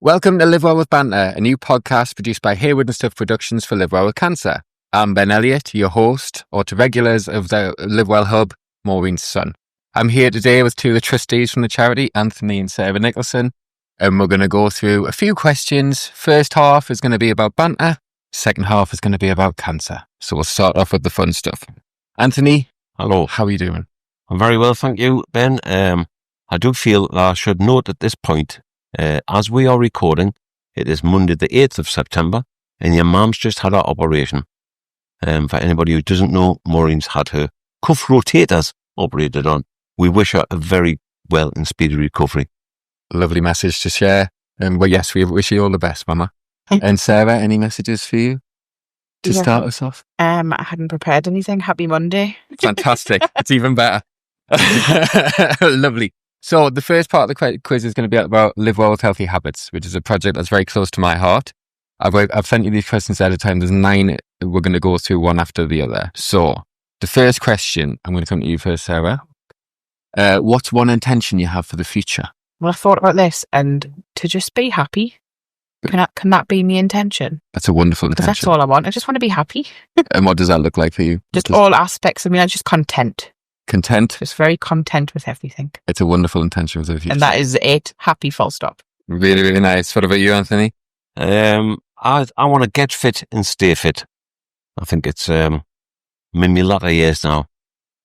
Welcome to Live Well with Banter, a new podcast produced by Hayward and Stuff Productions for Live Well with Cancer. I'm Ben Elliott, your host, or to regulars of the Live Well Hub, Maureen's son. I'm here today with two of the trustees from the charity, Anthony and Sarah Nicholson, and we're going to go through a few questions. First half is going to be about banter. Second half is going to be about cancer. So we'll start off with the fun stuff. Anthony, hello. How are you doing? I'm very well, thank you, Ben. I do feel that I should note at this point, as we are recording, it is Monday the 8th of September, and your mum's just had her operation. For anybody who doesn't know, Maureen's had her cuff rotators operated on. We wish her a very well and speedy recovery. Lovely message to share. Well, yes, we wish you all the best, Mama. And Sarah, any messages for you to start us off? I hadn't prepared anything. Happy Monday. Fantastic. It's even better. Lovely. So the first part of the quiz is going to be about Live Well with Healthy Habits, which is a project that's very close to my heart. I've sent you these questions at a time. There's 9. We're going to go through one after the other. So the first question, I'm going to come to you first, Sarah. What's one intention you have for the future? Well, I thought about this, and to just be happy. Can that be my intention? That's a wonderful intention. Because that's all I want. I just want to be happy. And what does that look like for you? Just all aspects. I mean, I'm just content. Content? Just very content with everything. It's a wonderful intention for the future. And that is it. Happy, full stop. Really, really nice. What about you, Anthony? I want to get fit and stay fit. I think it's in my latter years now.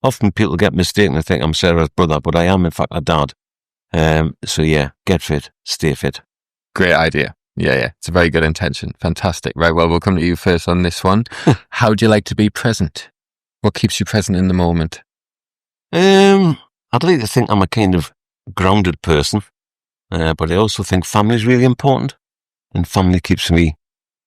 Often people get mistaken and think I'm Sarah's brother, but I am in fact her dad. So yeah, get fit, stay fit. Great idea. Yeah. It's a very good intention. Fantastic. Right, well, we'll come to you first on this one. How do you like to be present? What keeps you present in the moment? I'd like to think I'm a kind of grounded person, but I also think family is really important, and family keeps me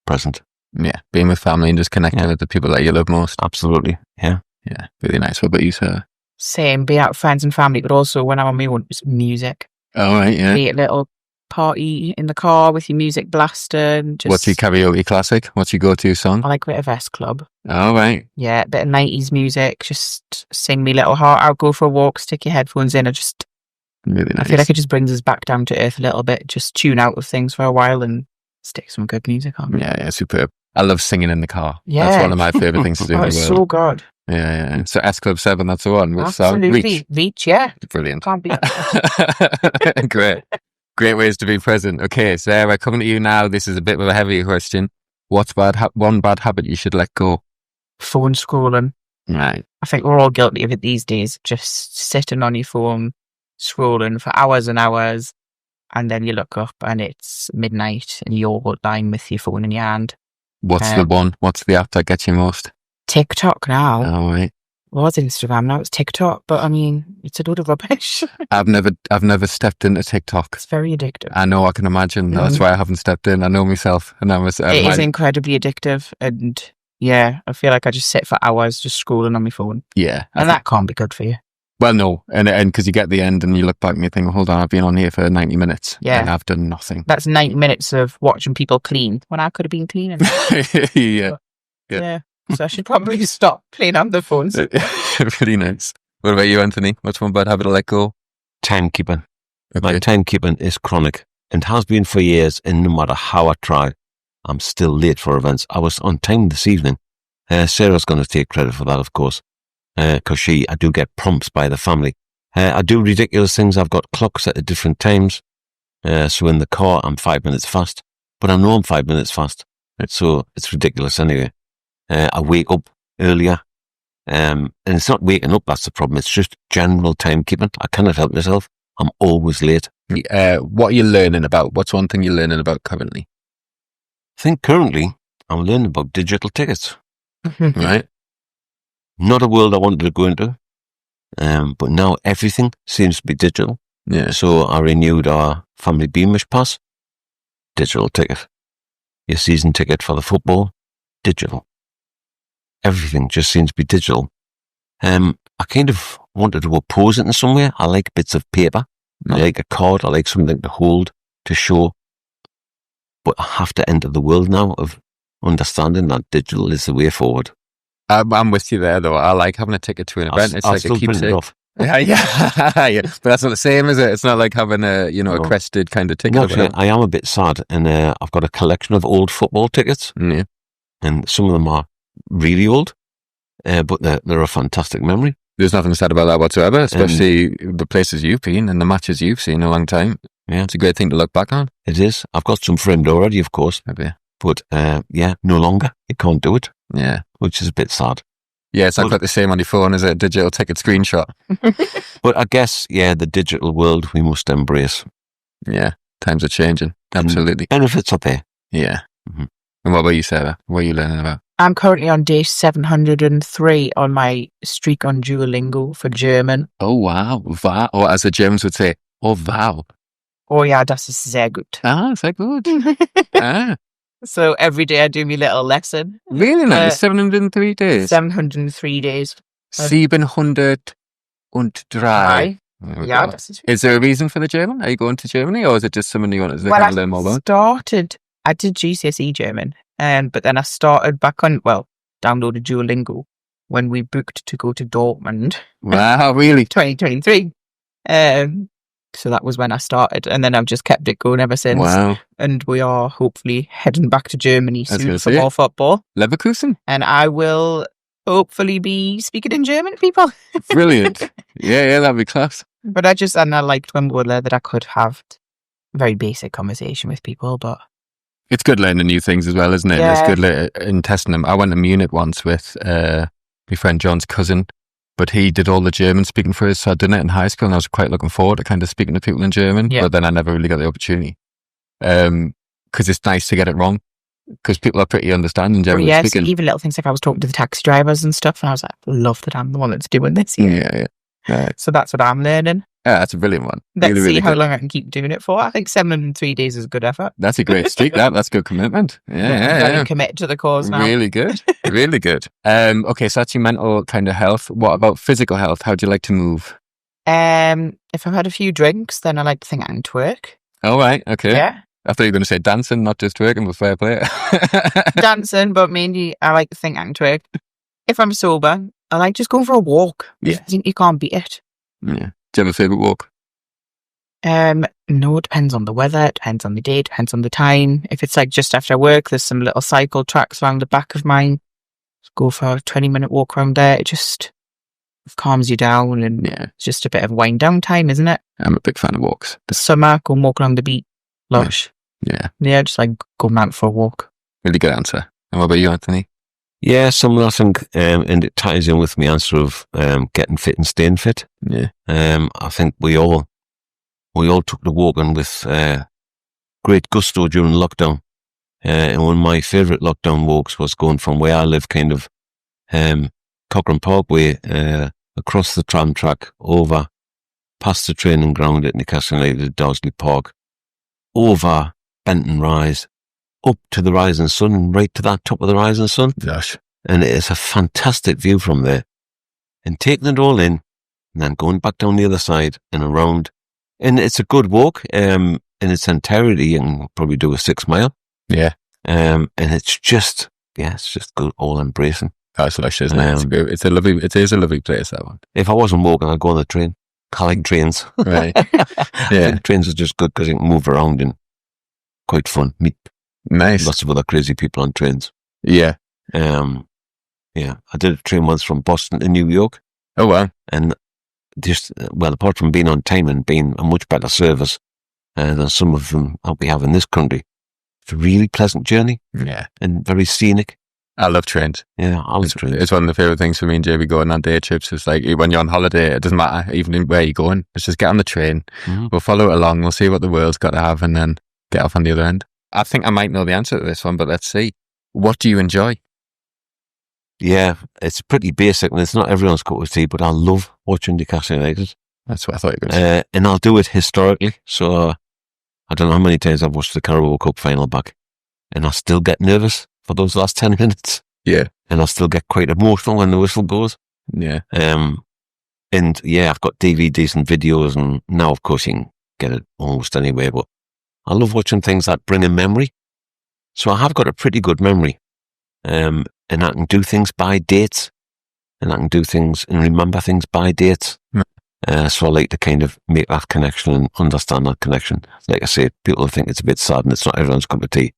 present. Yeah, being with family and just connecting with the people that you love most. Absolutely, yeah. Yeah, really nice. What about you, Sarah? Same, be out with friends and family, but also when I'm on my own, it's music. All right, yeah. Be a little party in the car with your music blasting. What's your karaoke classic? What's your go-to song? I like a bit of S Club. All right. Yeah, a bit of 90s music. Just sing me little heart out, go for a walk, stick your headphones in. Really nice. I feel like it just brings us back down to earth a little bit. Just tune out of things for a while and stick some good music on. Yeah, superb. I love singing in the car. Yeah. That's one of my favourite things to do in the world. It's so good. Yeah. So S Club 7, that's the one. Absolutely. Reach, yeah. Brilliant. Can't beat Great. Great ways to be present. Okay, Sarah, coming to you now. This is a bit of a heavier question. What's one bad habit you should let go? Phone scrolling. Right. I think we're all guilty of it these days. Just sitting on your phone, scrolling for hours and hours, and then you look up and it's midnight and you're lying with your phone in your hand. What's the one? What's the app that gets you most? TikTok now. Oh, right. Well, it's Instagram now. It's TikTok, but I mean, it's a load of rubbish. I've never stepped into TikTok. It's very addictive. I know. I can imagine. That's why I haven't stepped in. I know myself, and it is incredibly addictive. And yeah, I feel like I just sit for hours just scrolling on my phone. Yeah, and that can't be good for you. Well, no, and because you get the end and you look back and you think, hold on, I've been on here for 90 minutes. Yeah, and I've done nothing. That's 90 minutes of watching people clean when I could have been cleaning. Yeah. So I should probably stop playing on the phones. Really nice. What about you, Anthony? What's one bad habit to let go? Timekeeping. Okay. My timekeeping is chronic and has been for years, and no matter how I try, I'm still late for events. I was on time this evening. Sarah's going to take credit for that, of course, because I do get prompts by the family. I do ridiculous things. I've got clocks at different times. So in the car, I'm 5 minutes fast, but I know I'm 5 minutes fast. So it's ridiculous anyway. I wake up earlier, and it's not waking up that's the problem. It's just general timekeeping. I cannot help myself. I'm always late. What are you learning about? What's one thing you're learning about currently? I think currently I'm learning about digital tickets. Right. Not a world I wanted to go into, but now everything seems to be digital. Yeah. So I renewed our family Beamish pass, digital ticket. Your season ticket for the football, digital. Everything just seems to be digital. I kind of wanted to oppose it in some way. I like bits of paper. I like a card. I like something to hold, to show. But I have to enter the world now of understanding that digital is the way forward. I'm with you there, though. I like having a ticket to an event. It's like a keepsake. Yeah. But that's not the same, is it? It's not like having a No. crested kind of ticket. No, or actually, whatever. I am a bit sad, and I've got a collection of old football tickets, Yeah. and some of them are really old, but they're a fantastic memory. There's nothing sad about that whatsoever, especially the places you've been and the matches you've seen in a long time. Yeah. It's a great thing to look back on. It is. I've got some framed already, of course, Maybe. but no longer. You can't do it, Yeah. which is a bit sad. Yeah, it's not quite the same on your phone as a digital ticket screenshot. But I guess, the digital world we must embrace. Yeah, times are changing. Absolutely. Benefits are there. Yeah. Mhm. And what about you, Sarah? What are you learning about? I'm currently on day 703 on my streak on Duolingo for German. Oh, wow. Wow. Or as the Germans would say, oh, wow. Oh yeah, das ist sehr gut. Ah, sehr gut. Ah, So every day I do my little lesson. really nice. 703 days. 703 days. 703. Aye. There we Yeah, go. das ist Is there a reason for the German? Are you going to Germany, or is it just something you want to Well, kind of learn more about? I did GCSE German, but then I started downloaded Duolingo when we booked to go to Dortmund Wow, really? 2023. So that was when I started, and then I've just kept it going ever since. Wow. And we are hopefully heading back to Germany I was soon gonna for say. more football. Leverkusen? And I will hopefully be speaking in German to people. Brilliant. Yeah, that'd be class. But I liked when we were there that I could have a very basic conversation with people, but It's good learning new things as well, isn't it? Yeah. It's good in testing them. I went to Munich once with my friend John's cousin, but he did all the German speaking for us, so I did it in high school, and I was quite looking forward to kind of speaking to people in German, Yeah. but then I never really got the opportunity. Because it's nice to get it wrong, because people are pretty understanding generally yes, speaking. even little things like I was talking to the taxi drivers and stuff, and I was like, I love that I'm the one that's doing this here. Yeah. So that's what I'm learning. Yeah, that's a brilliant one. Let's Really, see really how good. long I can keep doing it for. I think 703 days is a good effort. That's a great streak. That's good commitment. I'm Yeah. very committed to the cause now. Really good. Really good. Okay, so that's your mental kind of health. What about physical health? How do you like to move? If I've had a few drinks, then I like to think I can twerk. All right. Okay. Yeah. I thought you were going to say dancing, not just twerking, but fair play. Dancing, but mainly I like to think I can twerk. If I'm sober, I like just going for a walk. Yeah. I think you can't beat it. Yeah. Do you have a favourite walk? No, it depends on the weather, it depends on the day, it depends on the time. If it's like just after work, there's some little cycle tracks around the back of mine. Just go for a 20-minute walk around there. It just calms you down, and Yeah. it's just a bit of wind down time, isn't it? I'm a big fan of walks. The summer, go and walk along the beach. Lush. Yeah. Yeah, just like going out for a walk. Really good answer. And what about you, Anthony? Yeah, similar, I think, and it ties in with my answer of getting fit and staying fit. Yeah. I think we all took to walking with great gusto during lockdown. And one of my favourite lockdown walks was going from where I live, kind of Cochrane Parkway, across the tram track, over past the training ground at Newcastle United, Dowsley Park, over Benton Rise, up to the rising sun, and right to that top of the rising sun. Gosh. And it is a fantastic view from there. And taking it all in, and then going back down the other side and around. And it's a good walk. In its entirety, you can probably do a 6 mile. Yeah. And it's just good, all embracing. That's lush, isn't it? It is a lovely place, that one. If I wasn't walking, I'd go on the train. I like trains. Right. I Yeah. think trains are just good because you can move around and quite fun. Meet Nice. lots of other crazy people on trains. Yeah. I did a train once from Boston to New York, Oh, wow. and just, apart from being on time and being a much better service than some of them we have in this country, it's a really pleasant journey Yeah. and very scenic. I love trains. Yeah, I love trains. It's one of the favourite things for me and JB going on day trips. It's like when you're on holiday, it doesn't matter even where you're going. Let's just get on the train. Mhm. We'll follow it along. We'll see what the world's got to have and then get off on the other end. I think I might know the answer to this one, but let's see. What do you enjoy? Yeah, it's pretty basic, and it's not everyone's cup of tea, but I love watching Newcastle United. That's what I thought you were going to say. And I'll do it historically. So I don't know how many times I've watched the Carabao Cup final back, and I still get nervous for those last 10 minutes. Yeah. And I still get quite emotional when the whistle goes. Yeah. And yeah, I've got DVDs and videos, and now, of course, you can get it almost anywhere, but I love watching things that bring a memory. So I have got a pretty good memory. And I can do things by dates, and I can do things and remember things by dates. Hmm. So I like to kind of make that connection and understand that connection. Like I say, people think it's a bit sad and it's not everyone's cup of tea.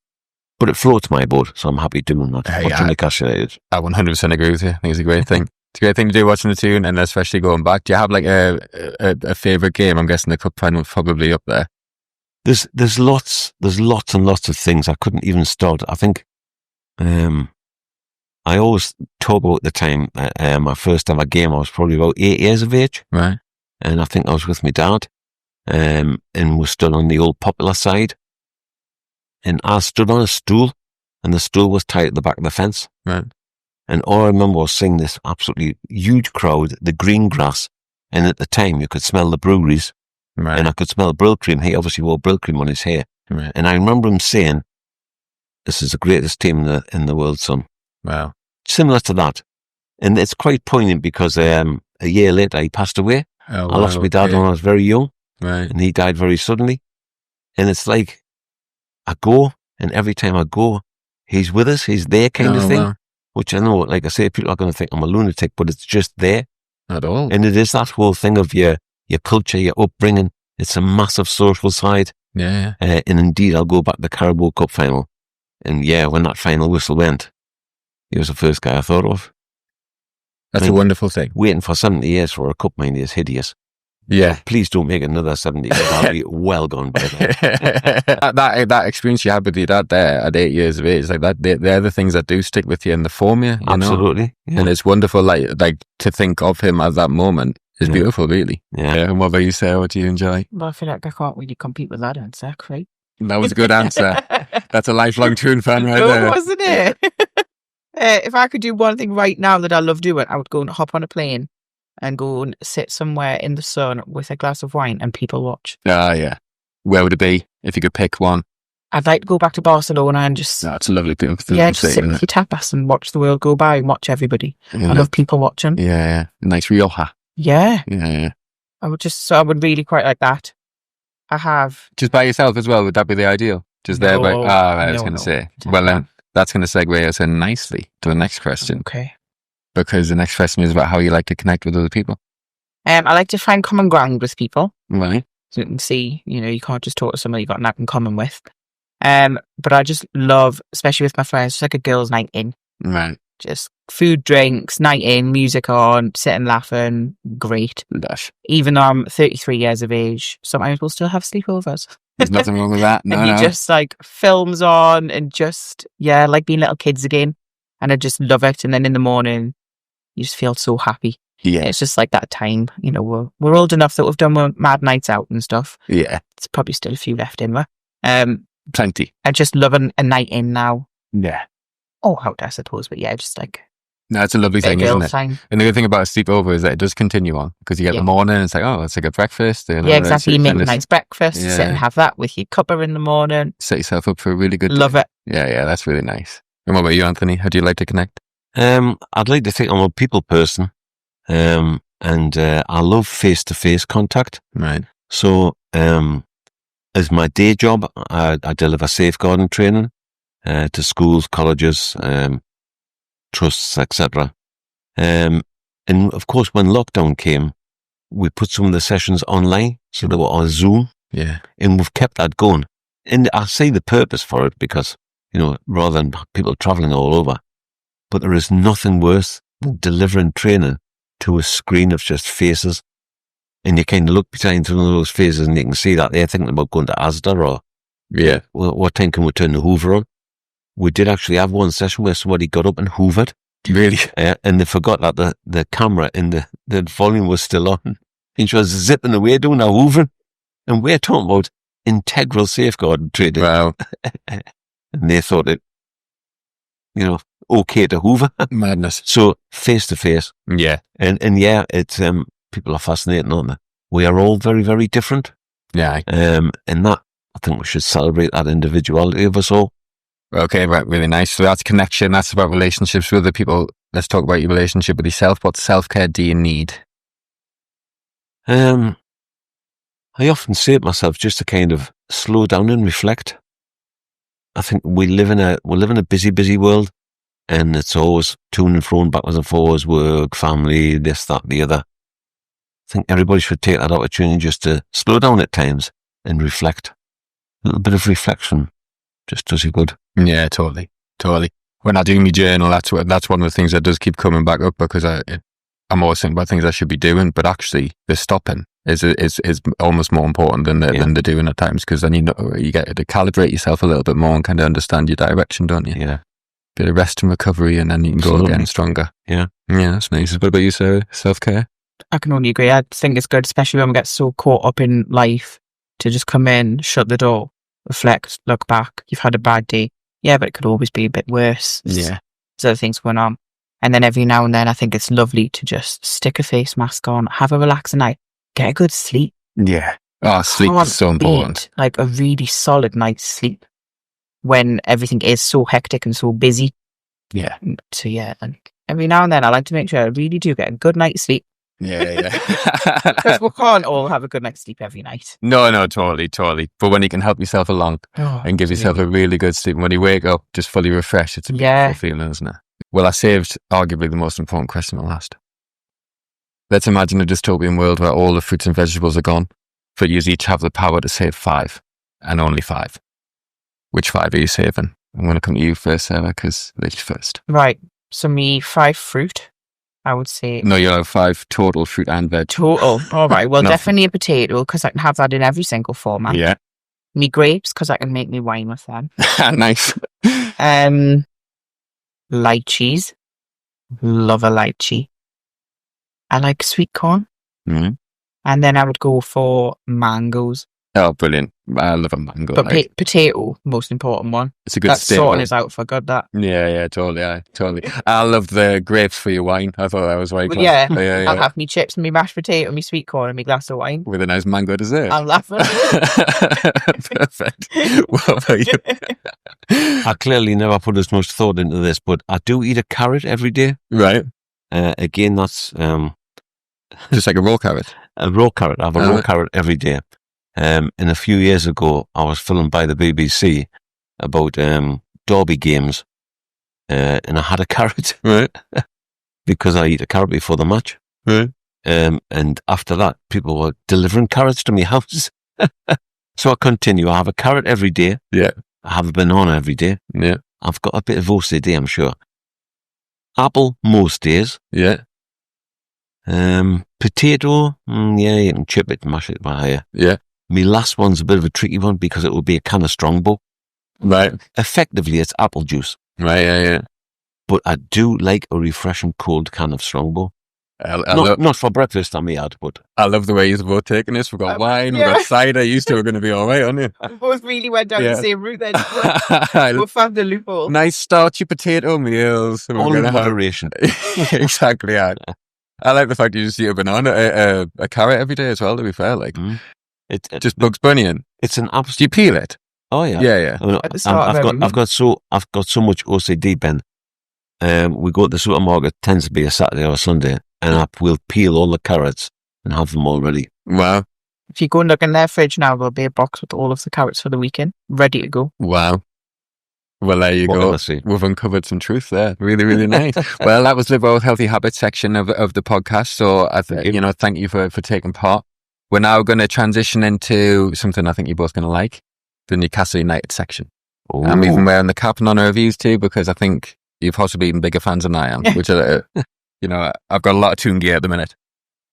But it floats my boat, so I'm happy doing that. Watching Newcastle United. I 100% agree with you. I think it's a great thing. It's a great thing to do watching the tune, and especially going back. Do you have like a favourite game? I'm guessing the cup final is probably up there. There's lots and lots of things I couldn't even start. I think I always talk about the time my first ever game. I was probably about 8 years of age, right? And I think I was with my dad, and we stood on the old Popular side, and I stood on a stool, and the stool was tied at the back of the fence, right? And all I remember was seeing this absolutely huge crowd, the green grass, and at the time you could smell the breweries, right? And I could smell Brill Cream. He obviously wore Brill Cream on his hair, right? And I remember him saying, "This is the greatest team in the world, son." Wow. Similar to that, and it's quite poignant because a year later he passed away. Oh, I lost my dad when I was very young, right? And he died very suddenly. And it's like I go, and every time I go, he's with us. He's there, kind of thing. Wow. Which I know, like I say, people are going to think I'm a lunatic, but it's just there. At all. And it is that whole thing of your culture, your upbringing. It's a massive social side. Yeah. And indeed, I'll go back to the Carabao Cup final. And yeah, when that final whistle went, he was the first guy I thought of. That's a wonderful thing. Waiting for 70 years for a cup, mind, is hideous. Yeah. Please don't make another 70 years. I'll be well gone by then. that experience you had with your dad there at 8 years of age, like that, they're the things that do stick with you and they form you. Absolutely. Yeah. And it's wonderful, like to think of him at that moment is beautiful, really. Yeah. And what about you, Sarah? What do you enjoy? Well, I feel like I can't really compete with that answer, right? That was a good answer. That's a lifelong tune fan right there. Wasn't it? If I could do one thing right now that I love doing, I would go and hop on a plane and go and sit somewhere in the sun with a glass of wine and people watch. Yeah. Where would it be if you could pick one? I'd like to go back to Barcelona and just... No, it's a lovely thing. Just sit with your tapas and watch the world go by and watch everybody. Yeah. I love people watching. Yeah. Nice Rioja. Yeah. Yeah. I would really quite like that. I have... Just by yourself as well, would that be the ideal? Just there by... I was going to say. Well, then, that's going to segue us in nicely to the next question. Okay. Because the next question is about how you like to connect with other people. I like to find common ground with people. Right. So you can see, you can't just talk to somebody you've got nothing in common with. But I just love, especially with my friends, just like a girls' night in. Right. Just food, drinks, night in, music on, sitting laughing, great. Lush. Even though I'm 33 years of age, sometimes we'll still have sleepovers. There's nothing wrong with that. No, and you just like films on and just, like being little kids again. And I just love it. And then in the morning, you just feel so happy. Yeah. It's just like that time, we're old enough that we've done mad nights out and stuff. Yeah. There's probably still a few left in there. Plenty. I just love a night in now. Yeah. Oh, out, I suppose. But yeah, just like... No, it's a lovely thing, isn't it? Time. And the good thing about a sleepover is that it does continue on because you get the morning and it's like, it's like a breakfast. Yeah, exactly. You make a nice breakfast, sit and have that with your cuppa in the morning. Set yourself up for a really good day. Love it. Yeah, that's really nice. And what about you, Anthony? How do you like to connect? I'd like to think I'm a people person, and I love face-to-face contact. Right. So, as my day job, I deliver safeguarding training to schools, colleges, trusts, etc. And of course, when lockdown came, we put some of the sessions online, so they were on Zoom. Yeah. And we've kept that going. And I see the purpose for it because, rather than people traveling all over, but there is nothing worse than delivering training to a screen of just faces. And you kind of look behind one of those faces and you can see that they're thinking about going to Asda or, what time can we turn the Hoover on? We did actually have one session where somebody got up and hoovered. Really? And they forgot that the camera and the volume was still on. And she was zipping away doing her hoovering. And we're talking about integral safeguarding training. Wow. And they thought it, okay to hoover. Madness. So face to face. Yeah. And it's, people are fascinating, aren't they? We are all very, very different. Yeah. And that, I think we should celebrate that individuality of us all. Okay, right, really nice. So that's connection. That's about relationships with other people. Let's talk about your relationship with yourself. What self-care do you need? I often say to myself just to kind of slow down and reflect. I think we live in a busy, busy world, and it's always to and fro, backwards and forwards, work, family, this, that, the other. think everybody should take that opportunity just to slow down at times and reflect. A little bit of reflection just does you good. Yeah, totally. When I do my journal, that's one of the things that does keep coming back up, because I'm always thinking about things I should be doing, but actually the stopping is almost more important than the doing at times, because then you get to calibrate yourself a little bit more and kind of understand your direction, don't you? Yeah. Bit of rest and recovery, and then you can go again stronger. Yeah. Yeah, that's nice. What about you, Sarah? Self-care? I can only agree. I think it's good, especially when we get so caught up in life, to just come in, shut the door, reflect, look back. You've had a bad day. Yeah, but it could always be a bit worse. Yeah. There's other things going on. And then every now and then, I think it's lovely to just stick a face mask on, have a relaxing night, get a good sleep. Yeah. Oh, sleep is so important. Like a really solid night's sleep when everything is so hectic and so busy. Yeah. So yeah, and every now and then I like to make sure I really do get a good night's sleep. Yeah. Because we can't all have a good night's sleep every night. No, totally. But when you can help yourself along and give yourself a really good sleep, when you wake up just fully refreshed, it's a beautiful feeling, isn't it? Well, I saved arguably the most important question at last. Let's imagine a dystopian world where all the fruits and vegetables are gone, but you each have the power to save 5, and only 5. Which 5 are you saving? I'm going to come to you first, Sarah, because ladies first. Right. So me 5 fruit, I would say. No, you'll have 5 total fruit and veg. Total. All right. Well, definitely a potato, because I can have that in every single format. Yeah. Me grapes, because I can make me wine with them. Nice. Lychees. Love a lychee. I like sweet corn. Mm-hmm. And then I would go for mangoes. Oh, brilliant. I love a mango. But potato, most important one. It's a good staple. Sorting us out for good, that. Yeah, totally. I love the grapes for your wine. I thought that was very clever. Yeah. I'll have me chips and me mashed potato, me sweet corn and me glass of wine. With a nice mango dessert. I'm laughing. Perfect. What about you? I clearly never put as much thought into this, but I do eat a carrot every day. Right. Again, that's... just like a raw carrot? A raw carrot. I have a raw carrot every day. And a few years ago, I was filmed by the BBC about derby games, and I had a carrot, right? Because I eat a carrot before the match, right? And after that, people were delivering carrots to my house. So I continue. I have a carrot every day. Yeah. I have a banana every day. Yeah. I've got a bit of OCD, I'm sure. Apple most days. Yeah. Potato, yeah, you can chip it, mash it by higher. Yeah. My last one's a bit of a tricky one because it will be a can of Strongbow. Right. Effectively, it's apple juice. Right, yeah. But I do like a refreshing cold can of Strongbow. Not for breakfast, I may add, but... I love the way you're both taking this. We've got wine, we've got cider. You two are going to be all right, aren't you? We both really went down the same route then. We'll find the loophole. Nice starchy potato meals. All in moderation. Exactly, yeah. I like the fact you just eat a banana, a carrot every day as well, to be fair. Like, it just Bugs Bunny. It's an absolute... Do you peel it? Oh, yeah. Yeah. I've got so much OCD, Ben. We go to the supermarket, tends to be a Saturday or a Sunday, and I will peel all the carrots and have them all ready. Wow. If you go and look in their fridge now, there'll be a box with all of the carrots for the weekend, ready to go. Wow. Well, there you go. We've uncovered some truth there. Really, really nice. Well, that was Live Well with Healthy Habits section of the podcast. So, thank you for taking part. We're now going to transition into something I think you're both going to like, the Newcastle United section. Ooh. I'm even wearing the cap and honor of these two because I think you're possibly even bigger fans than I am, which, I've got a lot of tune gear at the minute.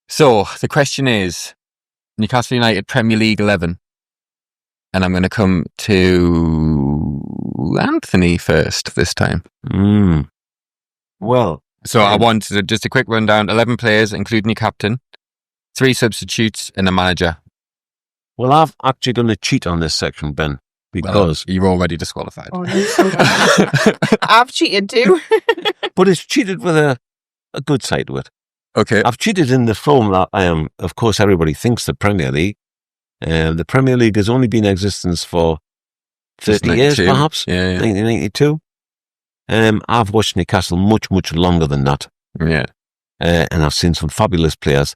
So, the question is, Newcastle United Premier League 11. And I'm going to come to Anthony first this time. Well, so I want just a quick rundown. 11 players, including your captain, 3 substitutes, and a manager. Well, I'm actually going to cheat on this section, Ben, because you're already disqualified. Oh, no, so I've cheated too. But it's cheated with a good side to it. Okay. I've cheated in the form that of course, everybody thinks the Premier League. The Premier League has only been in existence for 30 years, perhaps. Yeah. 1992. I've watched Newcastle much, much longer than that. Yeah. And I've seen some fabulous players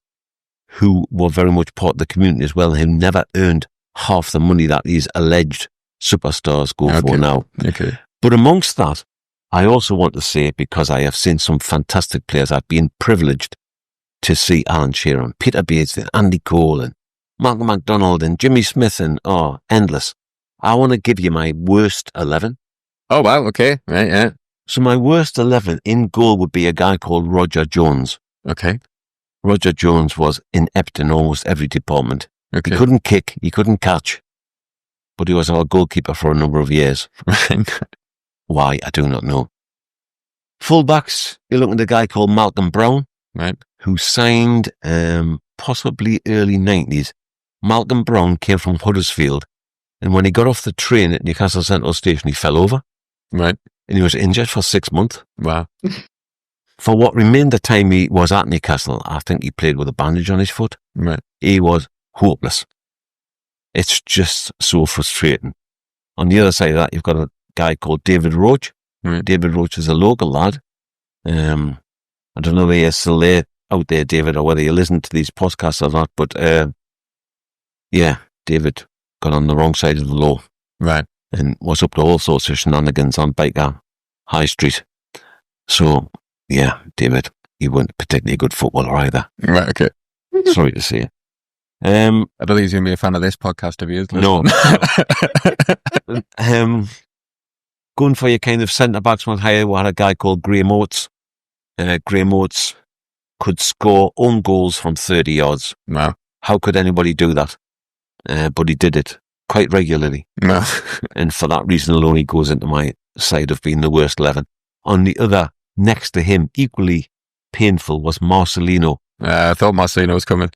who were very much part of the community as well, who never earned half the money that these alleged superstars go for now. Okay. But amongst that, I also want to say, because I have seen some fantastic players, I've been privileged to see Alan Shearer and Peter Bates and Andy Cole and Malcolm MacDonald and Jimmy Smith and, endless. I want to give you my worst 11. Oh, wow. Okay. Right. Yeah. So my worst 11 in goal would be a guy called Roger Jones. Okay. Roger Jones was inept in almost every department. Okay. He couldn't kick, he couldn't catch, but he was our goalkeeper for a number of years. Why, I do not know. Fullbacks, you're looking at a guy called Malcolm Brown, Right. who signed possibly early 90s. Malcolm Brown came from Huddersfield, and when he got off the train at Newcastle Central Station, he fell over, Right. and he was injured for 6 months. Wow. For what remained the time he was at Newcastle, I think he played with a bandage on his foot. Right. He was hopeless. It's just so frustrating. On the other side of that, you've got a guy called David Roach. Right. David Roach is a local lad. I don't know whether you're still there out there, David, or whether you listen to these podcasts or not, but yeah, David got on the wrong side of the law. Right. And was up to all sorts of shenanigans on Baker High Street. So, yeah, David, he wasn't particularly a good footballer either. Right. Okay. Sorry to say. I don't think he's going to be a fan of this podcast of yours. No. Going for your kind of centre-backs one higher, we had a guy called Graham Oates. Graham Oates could score own goals from 30 yards. Wow. How could anybody do that? But he did it quite regularly. No. And for that reason alone, he goes into my side of being the worst 11. On the other, next to him, equally painful, was Marcelino. I thought Marcelino was coming.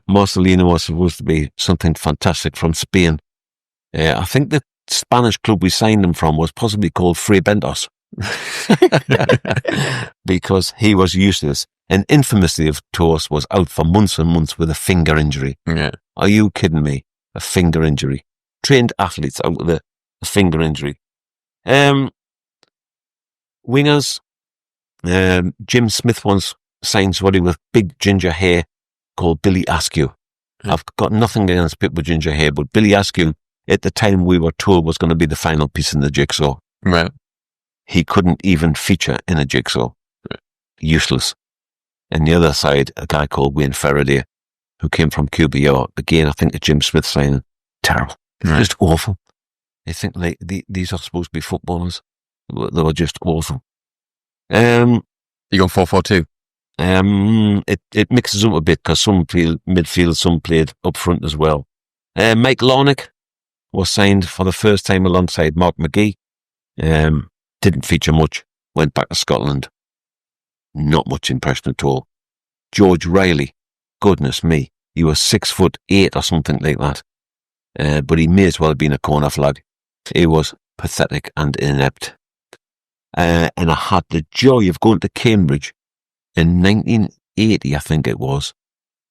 Marcelino was supposed to be something fantastic from Spain. I think the Spanish club we signed him from was possibly called Fray Bentos. Because he was useless. And infamously, of course, was out for months and months with a finger injury. Yeah. Are you kidding me? A finger injury. Trained athletes out with a finger injury. Wingers. Jim Smith once signed somebody with big ginger hair called Billy Askew. I've got nothing against people with ginger hair, but Billy Askew, at the time we were told, was going to be the final piece in the jigsaw. Right. He couldn't even feature in a jigsaw. Useless. And the other side, a guy called Wayne Faraday, who came from QBR. Again, I think the Jim Smith signing. Terrible. Right. Just awful. I think like these are supposed to be footballers. They were just awful. You going 4-4-2? It mixes up a bit because some played midfield, some played up front as well. Mike Lornick was signed for the first time alongside Mark McGee. Didn't feature much. Went back to Scotland. Not much impression at all. George Riley, goodness me, he was 6'8" or something like that. But he may as well have been a corner flag. He was pathetic and inept. And I had the joy of going to Cambridge in 1980, I think it was.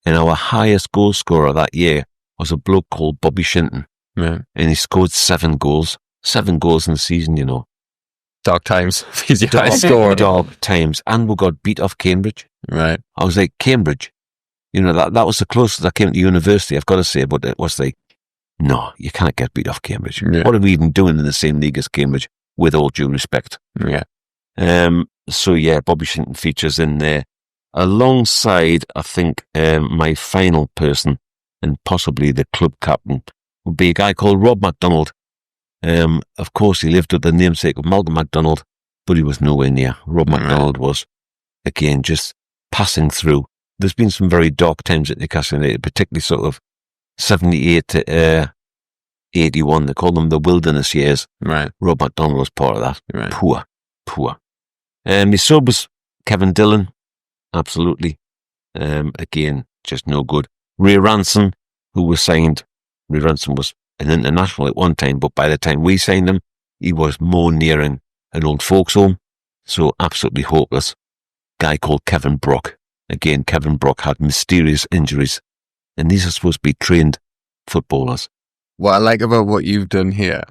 And our highest goal scorer that year was a bloke called Bobby Shinton. Yeah. And he scored 7 goals. 7 goals in the season, you know. Dark times. He's your highest scorer. Dark times. And we got beat off Cambridge. Right. I was like, Cambridge? You know, that was the closest I came to university, I've got to say. But it was like, no, you can't get beat off Cambridge. Yeah. What are we even doing in the same league as Cambridge? With all due respect. Yeah. So yeah, Bobby Shinton features in there. Alongside, I think, my final person, and possibly the club captain, would be a guy called Rob MacDonald. Of course, he lived with the namesake of Malcolm MacDonald, but he was nowhere near. Rob MacDonald was, again, just passing through. There's been some very dark times at Newcastle United, particularly sort of 78 to 81. They call them the wilderness years. Right. Rob MacDonald was part of that. Right. Poor. His sub was Kevin Dillon. Absolutely. Again, just no good. Ray Ranson, who was signed. Ray Ranson was an international at one time, but by the time we signed him, he was more nearing an old folks home. So absolutely hopeless. Guy called Kevin Brock. Again, Kevin Brock had mysterious injuries. And these are supposed to be trained footballers. What I like about what you've done here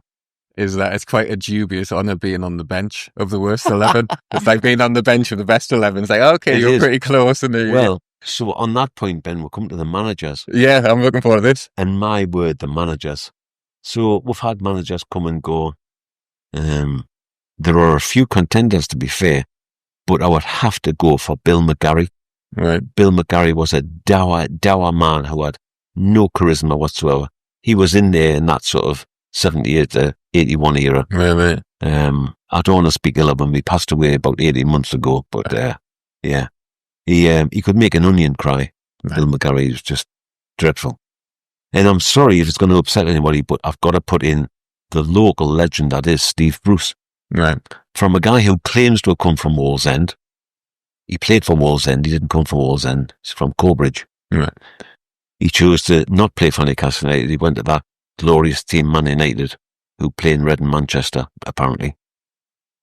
is that it's quite a dubious honour being on the bench of the worst 11. It's like being on the bench of the best 11. It's like, okay, you're pretty close. Well, so on that point, Ben, we'll come to the managers. Yeah, I'm looking forward to this. And my word, the managers. So we've had managers come and go. There are a few contenders, to be fair, but I would have to go for Bill McGarry. Right. Bill McGarry was a dour man who had no charisma whatsoever. He was in there in that sort of 78 to 81 era. Right. I don't want to speak ill of him. He passed away about 18 months ago, but yeah. He could make an onion cry. Right. Bill McGarry was just dreadful. And I'm sorry if it's going to upset anybody, but I've got to put in the local legend that is Steve Bruce. Right. From a guy who claims to have come from Wallsend. He played for Wallsend. He didn't come from Wallsend. He's from Corbridge. Right. He chose to not play for Newcastle United. He went to that glorious team, Man United, who play in Red and Manchester, apparently.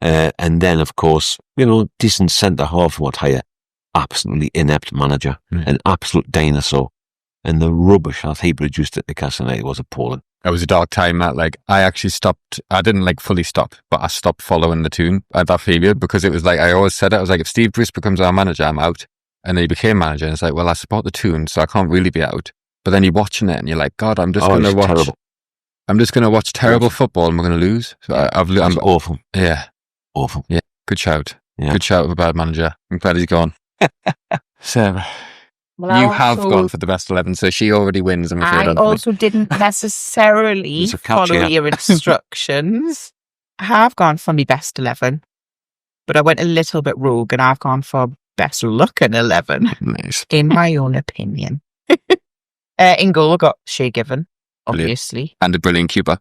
And then, of course, decent centre-half, what higher. Absolutely inept manager. An absolute dinosaur. And the rubbish that he produced at Newcastle United was appalling. It was a dark time that, I actually stopped. I didn't, fully stop, but I stopped following the Toon at that period because it was I always said it. I was like, if Steve Bruce becomes our manager, I'm out. And then he became manager, and it's well, I support the Toon, so I can't really be out. But then you're watching it, and you're like, God, I'm just going to watch. Terrible. I'm just going to watch terrible football, and we're going to lose. So I'm awful. Yeah. Awful. Yeah. Good shout. Yeah. Good shout of a bad manager. I'm glad he's gone. Sarah. Well, You have gone for the best 11, so she already wins, I'm afraid. I also didn't necessarily There's a catch follow here. your instructions. I have gone for my best 11, but I went a little bit rogue and I've gone for best looking 11, Nice. in my own opinion. In goal, I got Shea Given, Brilliant. obviously. And a brilliant keeper.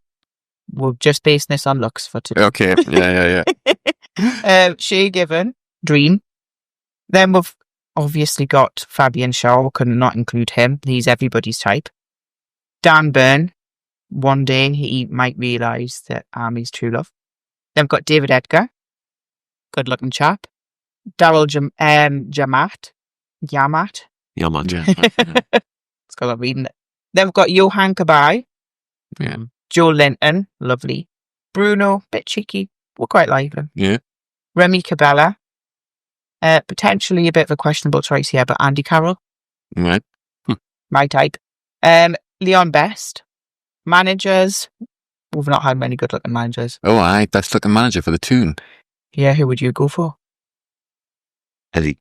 We're just basing this on looks for today. Okay. Yeah. Shea Given, Dream. Then we've obviously got Fabian Shaw. We could not include him. He's everybody's type. Dan Byrne. One day he might realise that Army's true love. Then we've got David Edgar. Good looking chap. Daryl Yamat. Yeah, man. It's got a reading it. Then we've got Johan Kabay. Yeah. Joe Linton. Lovely. Bruno. Bit cheeky. We quite like him. Yeah. Remy Cabella. Potentially a bit of a questionable choice here, but Andy Carroll, Right. my type. Leon Best. Managers. We've not had many good-looking managers. Oh, aye. Best looking manager for the Toon. Yeah, who would you go for? Eddie.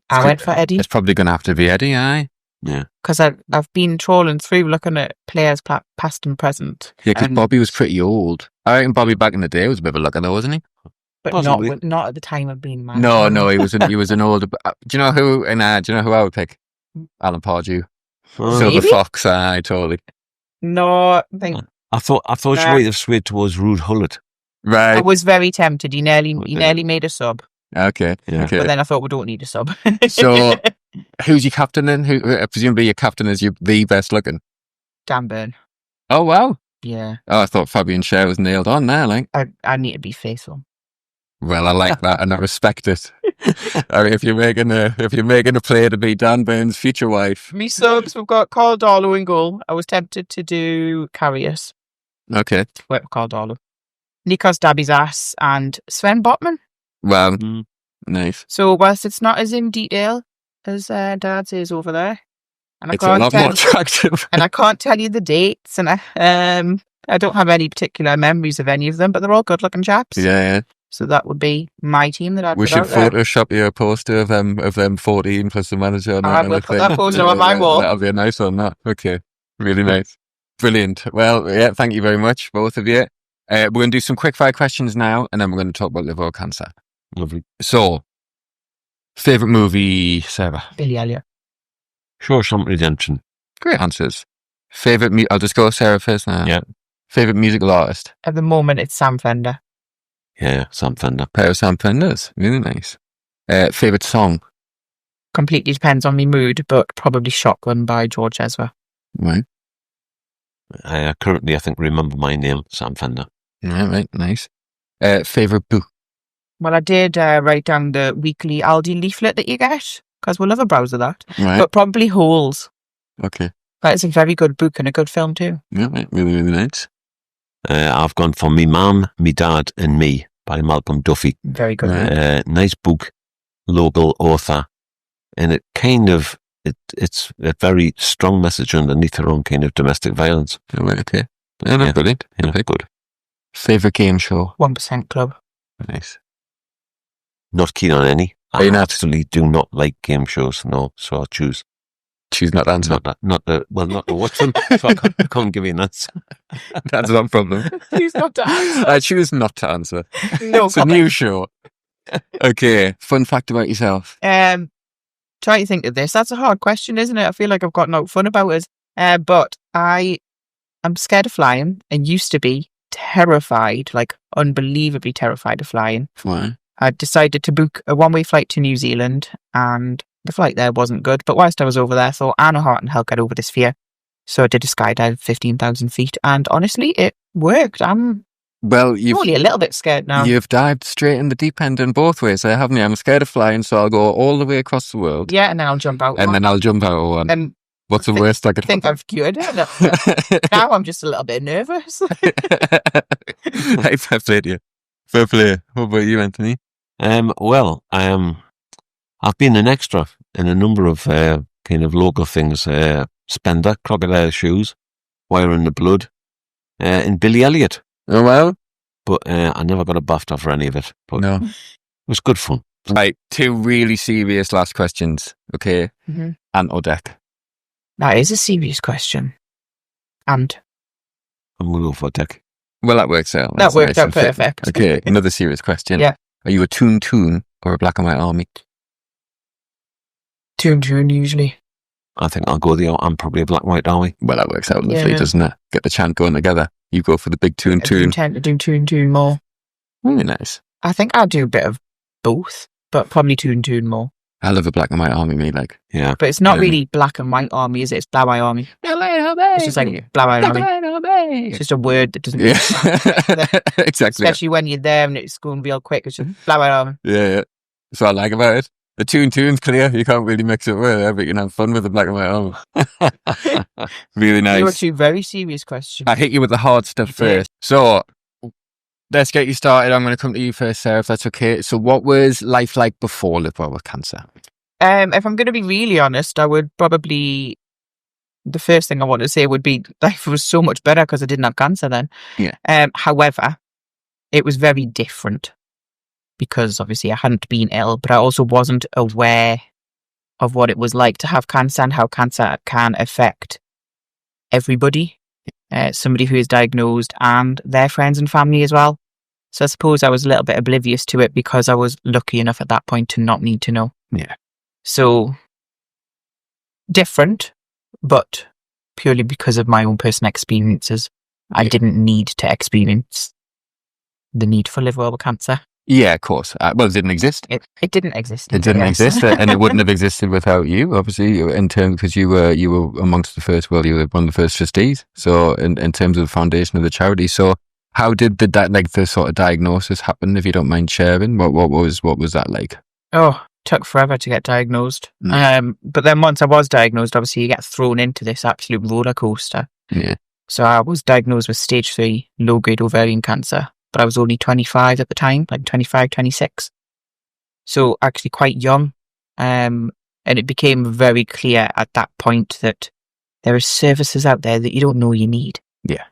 I went for Eddie It's probably going to have to be Eddie, aye. Yeah. because I've been trawling through looking at players past and present. Yeah, because And- Bobby was pretty old. I reckon Bobby back in the day was a bit of a looker though, wasn't he? But Possibly. not at the time of being manager. No, he was an older. Do you know who? Do you know who I would pick? Alan Pardew, Silver Maybe? Fox. Aye, totally. No, I think I thought you Nah. might have swayed towards Rude Hullett. I Right. was very tempted. He nearly made a sub, Okay. Yeah. Okay. but then I thought we don't need a sub. So- Who's your captain then? Who presumably your captain is the best looking. Dan Byrne. Oh wow. Yeah, Oh, I thought Fabian Schär was nailed on there. I need to be faithful. Well, I like that and I respect it. I mean, if you're making a play to be Dan Byrne's future wife. Me subs, we've got Carl Darlow in goal. I was tempted to do Carrius. Okay. Wait, Carl Darlow. Nikos Dabby's ass and Sven Botman. Well, Mm. nice. So whilst it's not as in detail as Dad says over there, and It's a lot more attractive. and I can't tell you the dates, and I don't have any particular memories of any of them, but they're all good-looking chaps. Yeah. So that would be my team that I'd We put should out there. Photoshop you a poster of them 14 plus the manager. And I will put that poster on my wall. That'll be a nice one. That okay, really nice, brilliant. Well, yeah, thank you very much, both of you. We're going to do some quick fire questions now, and then we're going to talk about liver cancer. Lovely. So, favorite movie, Sarah? Billy Elliot. Shawshank Redemption. Great answers. Favorite? I'll just go Sarah first now. Yeah. Favorite musical artist? At the moment, it's Sam Fender. Yeah, Sam Fender. Pair of Sam Fenders. Really nice. Favorite song? Completely depends on my mood, but probably Shotgun by George Ezra. Right. Currently, I think, remember my name, Sam Fender. Yeah, right. Nice. Favorite book? Well, I did write down the weekly Aldi leaflet that you get, because we'll have a browse of that. Right. But probably Holes. Okay. That is a very good book and a good film too. Yeah, right. Really, really nice. I've gone for Me Mum, Me Dad and Me by Malcolm Duffy. Very good. Right. Nice book, local author. And it kind of, it's a very strong message underneath around kind of domestic violence. Yeah, right, okay. Yeah, that's Yeah. brilliant. Yeah, Okay. good. Favorite game show? 1% Club. Nice. Not keen on any. Are you I not? absolutely do not like game shows, no. So I'll choose Choose not to answer. not to watch them. So I can't give you an answer. That's not a problem. Choose not to answer. I choose not to answer. No It's a comment. new show. Okay, fun fact about yourself. Try to think of this. That's a hard question, isn't it? I feel like I've got no fun about it. But I'm scared of flying and used to be terrified, like unbelievably terrified of flying. Why? I decided to book a one-way flight to New Zealand, and the flight there wasn't good. But whilst I was over there, I thought, I know how to help get over this fear. So I did a skydive 15,000 feet, and honestly, it worked. I'm Well, you've only a little bit scared now. you've dived straight in the deep end in both ways, haven't you? I'm scared of flying, so I'll go all the way across the world, Yeah, and then I'll jump out. and then I'll jump out of one. And What's the worst I could I think I've cured it. Now I'm just a little bit nervous. Hey, fair play to you. Fair play. What about you, Anthony? Well, I've been an extra in a number of kind of local things. Spender, crocodile shoes, Wire in the Blood, and Billy Elliot. Oh, well? But I never got a BAFTA for any of it. But No. it was good fun. Right, two really serious last questions, okay? Mhm. Ant or deck? That is a serious question. And I'm going to go for deck. Well, that works out. that That's worked nice out and fitting. perfect. Okay, another serious question. Yeah. Are you a toon or a black and white army? Tune usually. I think I'll go I'm probably a black and white army. Well, that works out lovely, Yeah. doesn't it? Get the chant going together. You go for the big I do toon. tend to do tune more. Really nice. I think I do a bit of both, but probably tune more. I love a black and white army, me, like. Yeah. But it's not Yeah. really black and white army, is it? It's black and white army. It's just like black and white army. It's just a word that doesn't. Yeah, exactly. Especially when you're there and it's going real quick. It's just black and white army. Yeah. That's what I like about it. The tune's clear. You can't really mix it with it, but you can have fun with the black and white army. Really There were nice. two very serious questions. I hit you with the hard stuff You did. first. So, let's get you started. I'm going to come to you first, Sarah, if that's okay. So, what was life like before Live Well with Cancer? If I'm going to be really honest, I would probably, the first thing I want to say would be life was so much better because I didn't have cancer then. Yeah. However, it was very different because obviously I hadn't been ill, but I also wasn't aware of what it was like to have cancer and how cancer can affect everybody, somebody who is diagnosed and their friends and family as well. So I suppose I was a little bit oblivious to it because I was lucky enough at that point to not need to know. Yeah. So different, but purely because of my own personal experiences. I didn't need to experience the need for live well with cancer. Yeah, of course. Well, it didn't exist. It didn't exist. It didn't yes. exist, and it wouldn't have existed without you, obviously, in terms because you were amongst the first. Well, you were one of the first trustees. So, in terms of the foundation of the charity, so how did the sort of diagnosis happen? If you don't mind sharing, what was that like? Oh, took forever to get diagnosed. Mm. But then once I was diagnosed, obviously you get thrown into this absolute roller coaster. Yeah. So I was diagnosed with stage 3 low-grade ovarian cancer, but I was only 25 at the time, like 25, 26. So actually quite young. And it became very clear at that point that there are services out there that you don't know you need. Yeah.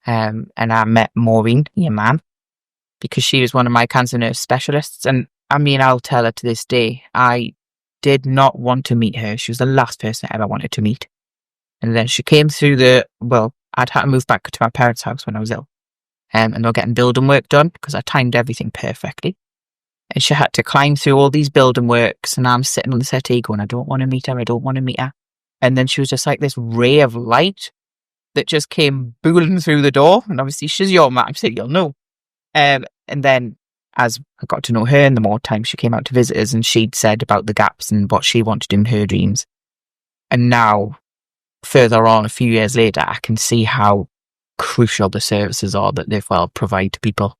And I met Maureen, your mum, because she was one of my cancer nurse specialists. And I mean, I'll tell her to this day, I did not want to meet her. She was the last person I ever wanted to meet. And then she came through I'd had to move back to my parents' house when I was ill. And they were getting building work done because I timed everything perfectly. And she had to climb through all these building works, and I'm sitting on the settee going, I don't want to meet her, I don't want to meet her. And then she was just like this ray of light that just came booling through the door. And obviously she's your mum, so you'll know. And then as I got to know her and the more time she came out to visit us, and she'd said about the gaps and what she wanted in her dreams. And now, further on, a few years later, I can see how crucial the services are that Live Well provide to people.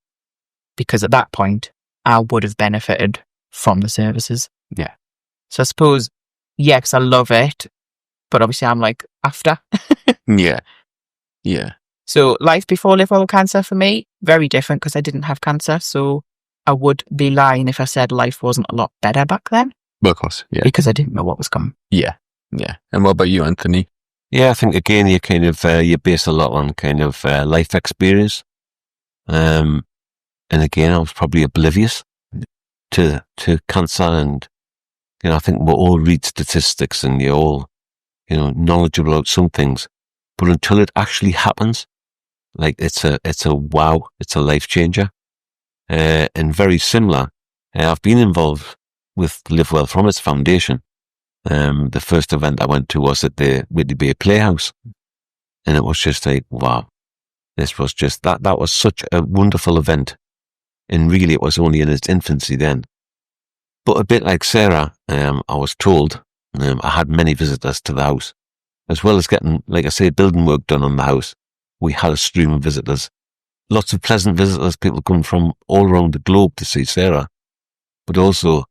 Because at that point, I would have benefited from the services. Yeah. So I suppose, yeah, because I love it, but obviously I'm like, after. Yeah. Yeah. So life before Live Well with Cancer for me, very different because I didn't have cancer. So I would be lying if I said life wasn't a lot better back then. Well, of course. Yeah. Because I didn't know what was coming. Yeah. Yeah. And what about you, Anthony? Yeah, I think again you kind of you base a lot on kind of life experience, and again I was probably oblivious. to cancer, and I think we all read statistics and you're all knowledgeable about some things, but until it actually happens, like it's a wow, it's a life changer. And very similar, I've been involved with Live Well from its foundation. The first event I went to was at the Whitley Bay Playhouse, and it was just like, wow, this was just that was such a wonderful event. And really, it was only in its infancy then. But a bit like Sarah, I was told I had many visitors to the house, as well as getting, like I say, building work done on the house. We had a stream of visitors, lots of pleasant visitors, people come from all around the globe to see Sarah. But also,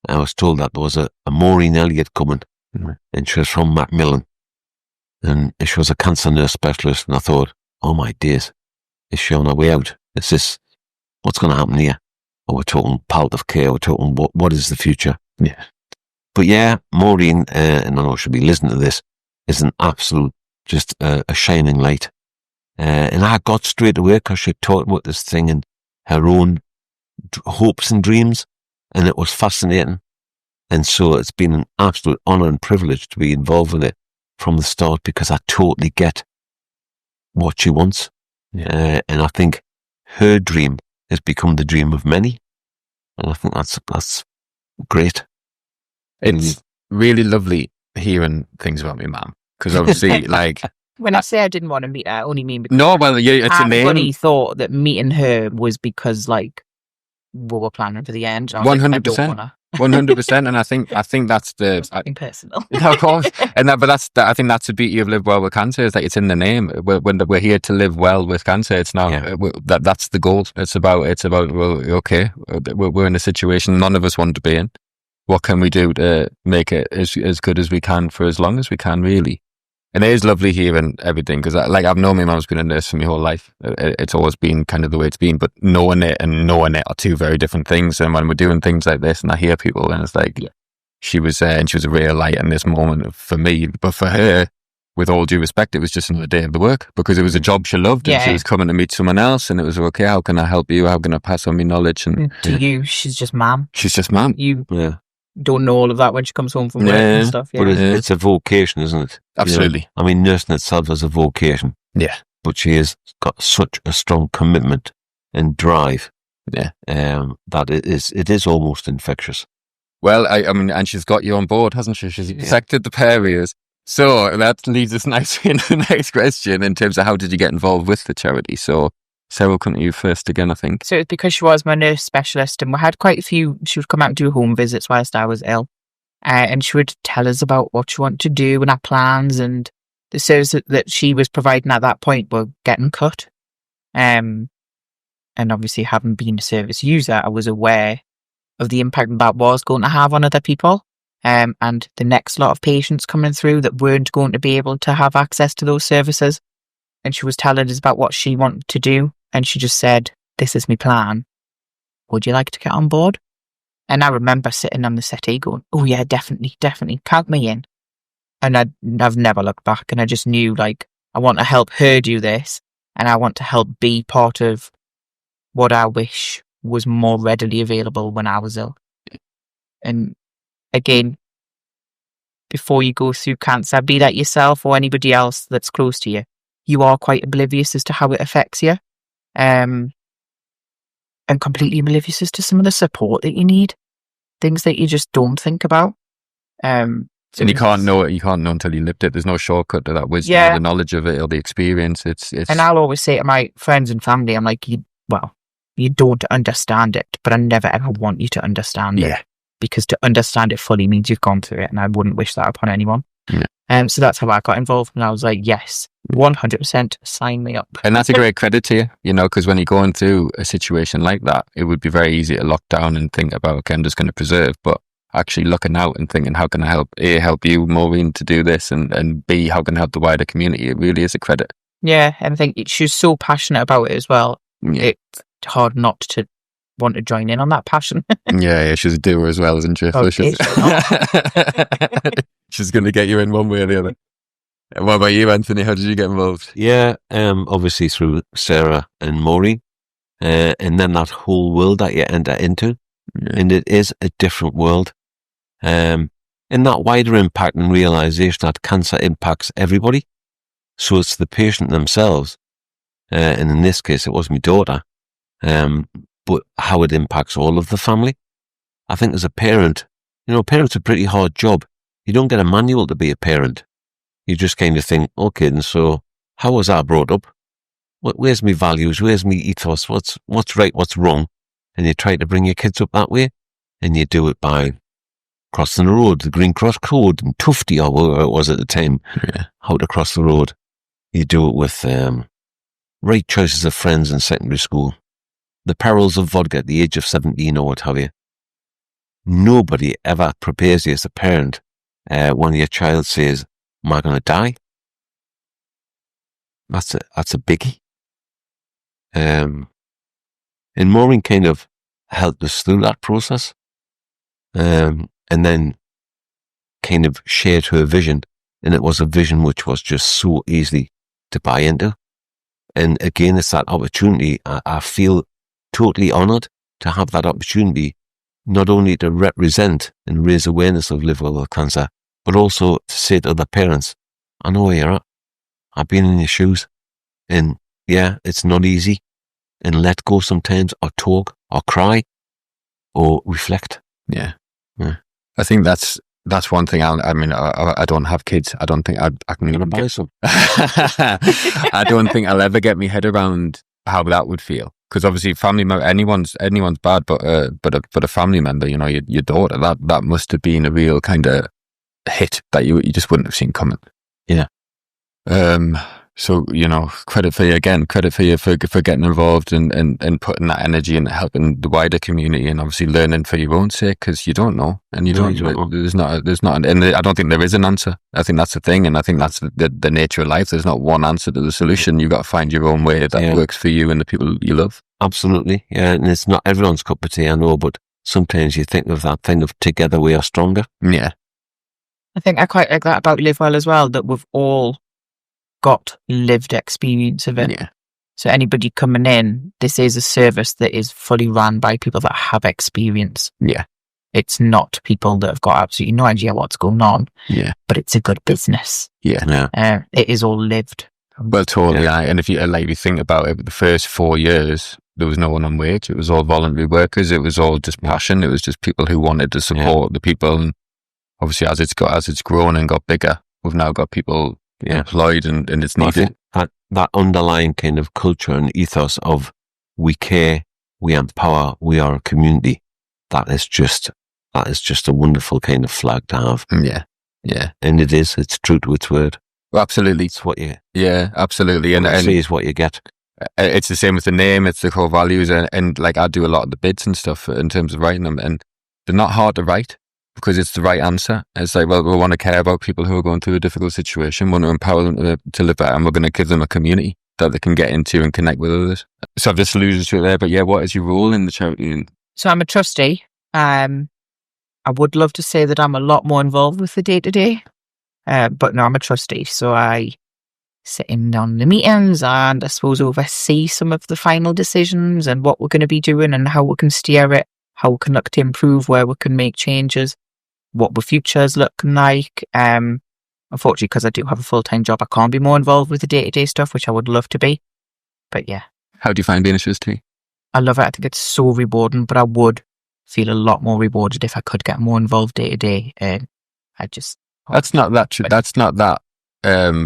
I was told that there was a Maureen Elliott coming, and she was from Macmillan, and she was a cancer nurse specialist. And I thought, oh my days, is she on her way out? Is this what's going to happen here? Or we're talking palliative care, we're talking what is the future? Yeah. But yeah, Maureen, and I know she'll be listening to this, is an absolute, just a shining light. And I got straight away because she talked about this thing and her own hopes and dreams, and it was fascinating. And so it's been an absolute honour and privilege to be involved with it from the start, because I totally get what she wants. Yeah. And I think her dream has become the dream of many. And I think that's great. It's really lovely hearing things about my mum, because obviously, like, When I say I didn't want to meet her, I only mean because no, well, yeah, it's a everybody name. thought that meeting her was because, like, we were planning for the end. And I was like, I don't 100%. wanna. 100%, and I think that's the Something personal. of course, I think that's the beauty of Live Well with Cancer, is that it's in the name. We're here to live well with cancer. It's not that's the goal. It's about well, okay, we're in a situation none of us want to be in. What can we do to make it as good as we can for as long as we can, really? And it is lovely hearing everything, because I've known my mum's been a nurse for my whole life. It's always been kind of the way it's been, but knowing it and knowing it are two very different things. And when we're doing things like this and I hear people, and it's like, she was there and she was a real light in this moment for me. But for her, with all due respect, it was just another day of the work, because it was a job she loved, and she was coming to meet someone else, and it was, okay, how can I help you? How can I pass on my knowledge? And to you, she's just mum. She's just mum. You don't know all of that when she comes home from work and stuff. But it's a vocation, isn't it? Absolutely. I mean, nursing itself is a vocation. Yeah. But she has got such a strong commitment and drive. Yeah. That it is almost infectious. Well, I mean, and she's got you on board, hasn't she? She's accepted the pair of years. So that leads us nicely into the next question in terms of how did you get involved with the charity? So Sarah, will come to you first again, I think. So it's because she was my nurse specialist, and we had quite a few. She would come out and do home visits whilst I was ill, and she would tell us about what she wanted to do and our plans, and the services that she was providing at that point were getting cut. And obviously, having been a service user, I was aware of the impact that was going to have on other people, and the next lot of patients coming through that weren't going to be able to have access to those services. And she was telling us about what she wanted to do. And she just said, this is my plan. Would you like to get on board? And I remember sitting on the settee going, oh yeah, definitely, count me in. And I've never looked back. And I just knew, like, I want to help her do this. And I want to help be part of what I wish was more readily available when I was ill. And again, before you go through cancer, be that yourself or anybody else that's close to you, you are quite oblivious as to how it affects you. And completely oblivious as to some of the support that you need, things that you just don't think about. And you can't know it. You can't know until you lived it. There's no shortcut to that wisdom, or the knowledge of it, or the experience. It's. And I'll always say to my friends and family, I'm like, you don't understand it, but I never ever want you to understand it, because to understand it fully means you've gone through it, and I wouldn't wish that upon anyone. So that's how I got involved, and I was like, yes, 100%, sign me up. And that's a great credit to you, because when you're going through a situation like that, it would be very easy to lock down and think about, okay, I'm just going to preserve, but actually looking out and thinking, how can I help you, Maureen, to do this, and B, how can I help the wider community? It really is a credit. Yeah, and I think she's so passionate about it as well. It's hard not to want to join in on that passion. yeah, she's a doer as well, isn't she? Oh, so she's going to get you in one way or the other. And what about you, Anthony? How did you get involved? Yeah, obviously through Sarah and Maureen, and then that whole world that you enter into. and it is a different world. In that wider impact and realization that cancer impacts everybody, so it's the patient themselves, and in this case it was my daughter, but how it impacts all of the family. I think as a parent, parent's a pretty hard job. You don't get a manual to be a parent. You just kind of think, okay, and so how was I brought up? Where's my values? Where's my ethos? What's right? What's wrong? And you try to bring your kids up that way, and you do it by crossing the road, the Green Cross Code and Tufty, or whatever it was at the time, how to cross the road. You do it with right choices of friends in secondary school, the perils of vodka at the age of 17 or what have you. Nobody ever prepares you as a parent when your child says, am I going to die? That's a biggie. And Maureen kind of helped us through that process, and then kind of shared her vision, and it was a vision which was just so easy to buy into. And again, it's that opportunity. I feel totally honoured to have that opportunity, not only to represent and raise awareness of live well with cancer, but also to say to other parents, I know where you're at. I've been in your shoes, and yeah, it's not easy, and let go sometimes, or talk, or cry, or reflect. Yeah. I think that's one thing. I don't have kids. I don't think I can buy some. I don't think I'll ever get my head around how that would feel, because obviously anyone's bad, but a family member, your daughter, that must have been a real kind of hit that you just wouldn't have seen coming. Yeah. So, credit for you for getting involved and putting that energy into helping the wider community, and obviously learning for your own sake, because you don't know, and there's not, and I don't think there is an answer. I think that's the thing, and I think that's the nature of life. There's not one answer to the solution. You've got to find your own way that works for you and the people you love. Absolutely. Yeah. And it's not everyone's cup of tea, I know, but sometimes you think of that thing of together we are stronger. Yeah. I think I quite like that about Live Well as well, that we've all got lived experience of it. Yeah. So anybody coming in, this is a service that is fully run by people that have experience. Yeah. It's not people that have got absolutely no idea what's going on. Yeah. But it's a good business. Yeah. It is all lived. Well, totally. Yeah. And if you think about it, the first 4 years, there was no one on wage. It was all voluntary workers. It was all just passion. It was just people who wanted to support the people. And obviously, as it's grown and got bigger, we've now got people employed, and it's needed. That underlying kind of culture and ethos of we care, we empower, we are a community. That is just a wonderful kind of flag to have. Yeah. And it's true to its word. Well, absolutely. It's what you. Yeah, absolutely. And is what you get. It's the same with the name. It's the core values, and like I do a lot of the bids and stuff in terms of writing them, and they're not hard to write, because it's the right answer. It's like, well, we want to care about people who are going through a difficult situation, want to empower them to live better, and we're going to give them a community that they can get into and connect with others. So I've just alluded to it there, but yeah, what is your role in the charity? So I'm a trustee. I would love to say that I'm a lot more involved with the day-to-day, but no, I'm a trustee. So I sit in on the meetings and I suppose oversee some of the final decisions and what we're going to be doing and how we can steer it, how we can look to improve, where we can make changes, what the future's looking like. Unfortunately, because I do have a full-time job, I can't be more involved with the day-to-day stuff, which I would love to be. But yeah. How do you find being a trustee? I love it. I think it's so rewarding, but I would feel a lot more rewarded if I could get more involved day-to-day. That's not that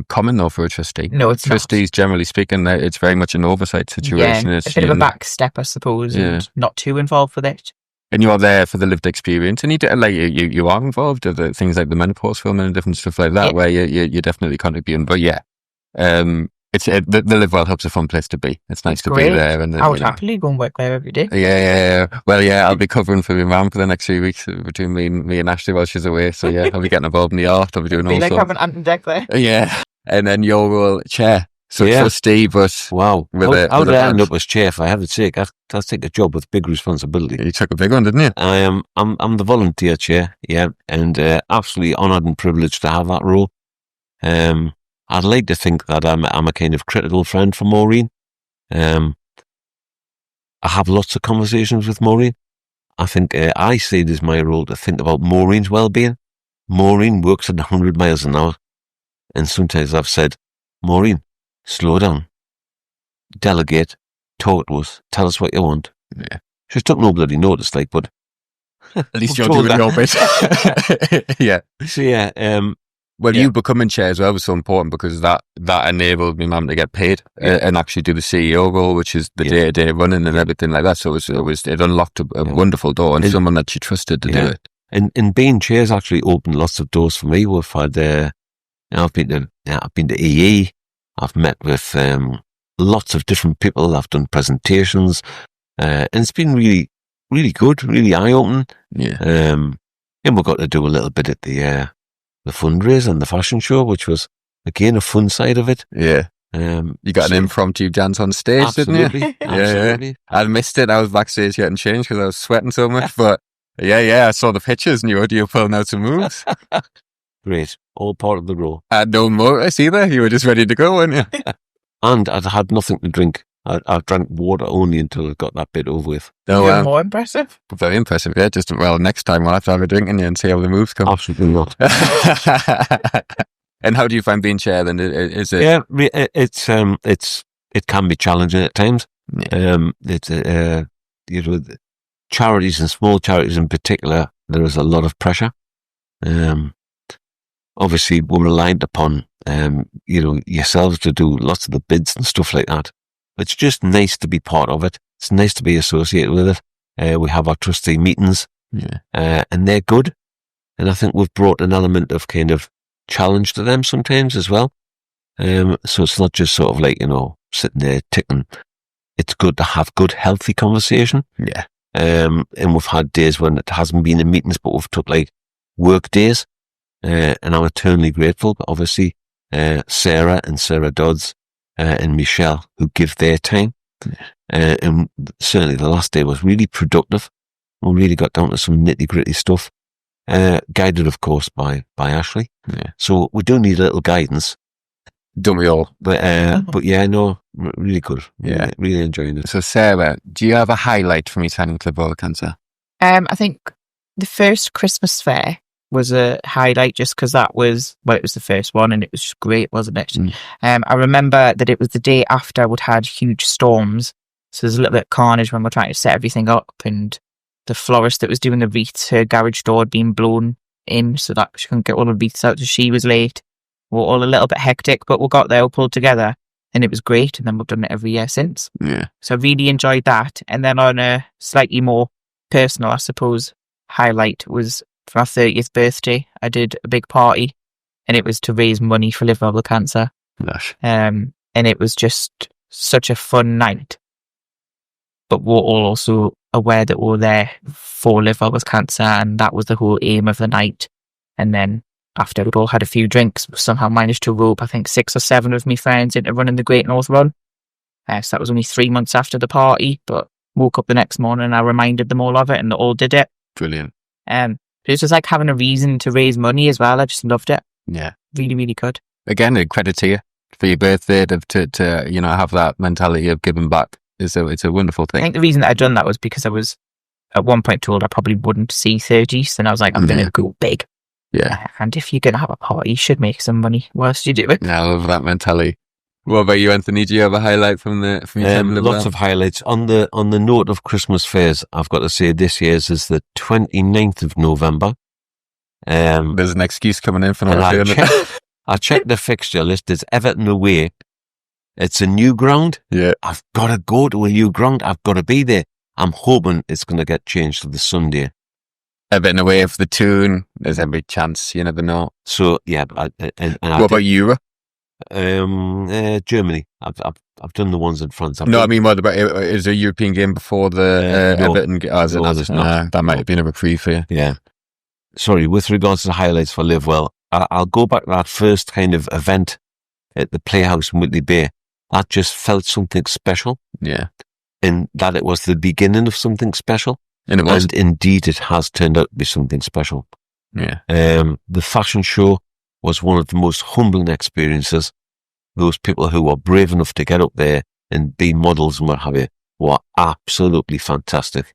common though for a trustee. No, it's Trustees, not. Generally speaking, it's very much an oversight situation. Yeah, it's a bit of a back step, I suppose, and not too involved with it. And you're there for the lived experience, and you are involved with the things like the menopause filming and different stuff like that, where you're definitely contributing. But the Live Well Hub's a fun place to be. It's nice to be there. And I would happily go and work there every day. Yeah. Well, I'll be covering for my mum for the next 3 weeks between me and Ashley while she's away. So yeah, I'll be getting involved in the art. I'll be doing all sorts. Like having an ant deck there. Yeah, and then your role chair. So trustee, but wow, how did I end up as chair? For heaven's sake, that's take a job with big responsibility. You took a big one, didn't you? I'm the volunteer chair, and absolutely honoured and privileged to have that role. I'd like to think that I'm a kind of critical friend for Maureen. I have lots of conversations with Maureen. I think I see it as my role to think about Maureen's well-being. Maureen works at 100 miles an hour. And sometimes I've said, Maureen, slow down. Delegate. Talk to us. Tell us what you want. Yeah. She's took no bloody notice, but... At least you're doing your bit. Yeah. So, yeah. Well, you becoming chair as well was so important because that enabled my mum to get paid and actually do the CEO role, which is the day-to-day running and everything like that. So it unlocked a wonderful door and someone that she trusted to do it. And being chair's actually opened lots of doors for me. We've had, I've been to EE. I've met with lots of different people. I've done presentations, and it's been really, really good, really eye-opening. Yeah. And we got to do a little bit at the fundraiser and the fashion show, which was again a fun side of it. Yeah. You got an impromptu dance on stage, didn't you? Absolutely. Yeah. I missed it. I was backstage getting changed because I was sweating so much. But I saw the pictures and you were pulling out some moves. Great. All part of the role. I had no notice either. You were just ready to go, weren't you? And I'd had nothing to drink. I drank water only until I got that bit over with. You're more impressive. Very impressive, yeah. Next time we'll have to have a drink in you and see how the moves come. Absolutely not. And how do you find being chair then? Is it? Yeah, it can be challenging at times. Yeah. Charities and small charities in particular, there is a lot of pressure. Obviously, we're reliant upon yourselves to do lots of the bids and stuff like that. It's just nice to be part of it. It's nice to be associated with it. We have our trustee meetings, and they're good. And I think we've brought an element of kind of challenge to them sometimes as well. So it's not just sort of like, sitting there ticking. It's good to have good, healthy conversation. Yeah. And we've had days when it hasn't been in meetings, but we've took like work days. And I'm eternally grateful. But obviously, Sarah Dodds and Michelle, who give their time. And certainly the last day was really productive. We really got down to some nitty-gritty stuff. Guided, of course, by Ashley. Yeah. So we do need a little guidance. Don't we all? But yeah, no, really good. Yeah. Really enjoying it. So Sarah, do you have a highlight for me signing Club Royal Cancer? I think the first Christmas fair was a highlight just because it was the first one and it was just great, wasn't it? I remember that it was the day after we'd had huge storms. So there's a little bit of carnage when we're trying to set everything up, and the florist that was doing the wreaths, her garage door had been blown in so that she couldn't get all the wreaths out, so she was late. We were all a little bit hectic, but we got there, we pulled together, and it was great, and then we've done it every year since. Yeah. So I really enjoyed that. And then on a slightly more personal, I suppose, highlight was for our 30th birthday. I did a big party, and it was to raise money for liver bubble cancer. Lush. And it was just such a fun night. But we're all also aware that we're there for liver bubble cancer, and that was the whole aim of the night. And then after we'd all had a few drinks, we somehow managed to rope, I think, 6 or 7 of my friends into running the Great North Run. So that was only 3 months after the party, but woke up the next morning and I reminded them all of it, and they all did it. Brilliant. It was just like having a reason to raise money as well. I just loved it. Yeah. Really, really good. Again, a credit to you for your birthday to have that mentality of giving back. It's a wonderful thing. I think the reason that I'd done that was because I was at one point told I probably wouldn't see 30s, and I was like, I'm going to go big. Yeah. And if you're going to have a party, you should make some money whilst you do it. Yeah, I love that mentality. What about you, Anthony? Do you have a highlight from your time? Lots of highlights. On the note of Christmas fairs, I've got to say this year's is the 29th of November. There's an excuse coming in for not doing it. I checked the fixture list. It's Everton away. It's a new ground. Yeah. I've got to go to a new ground. I've got to be there. I'm hoping it's going to get changed to the Sunday. Everton away for the tune. There's every chance. You never know. So yeah. What about Europe? Germany. I've done the ones in France. I mean, what about is a European game before the Everton? That might have been a reprieve for you. Yeah. Sorry. With regards to the highlights for Live Well, I'll go back to that first kind of event at the Playhouse in Whitley Bay. That just felt something special. Yeah. In that it was the beginning of something special. And it was. And indeed, it has turned out to be something special. Yeah. The fashion show was one of the most humbling experiences. Those people who were brave enough to get up there and be models and what have you were absolutely fantastic.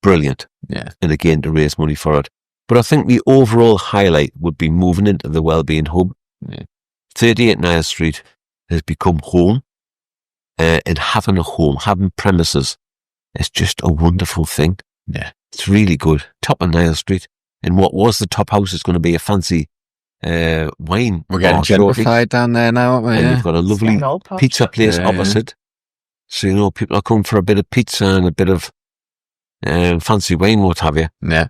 brilliant. Yeah. And again, to raise money for it. But I think the overall highlight would be moving into the Wellbeing Hub. Yeah. 38 Niall Street has become home, and having a home, having premises, is just a wonderful thing. Yeah. It's really good. Top of Niall Street. And what was the top house is going to be a fancy wine. We're getting bar shortly. gentrified down there now, aren't we? And Yeah. you've got a lovely Getting all posh. pizza place Yeah, yeah. opposite. So, you know, people are coming for a bit of pizza and a bit of fancy wine, what have you. Yeah.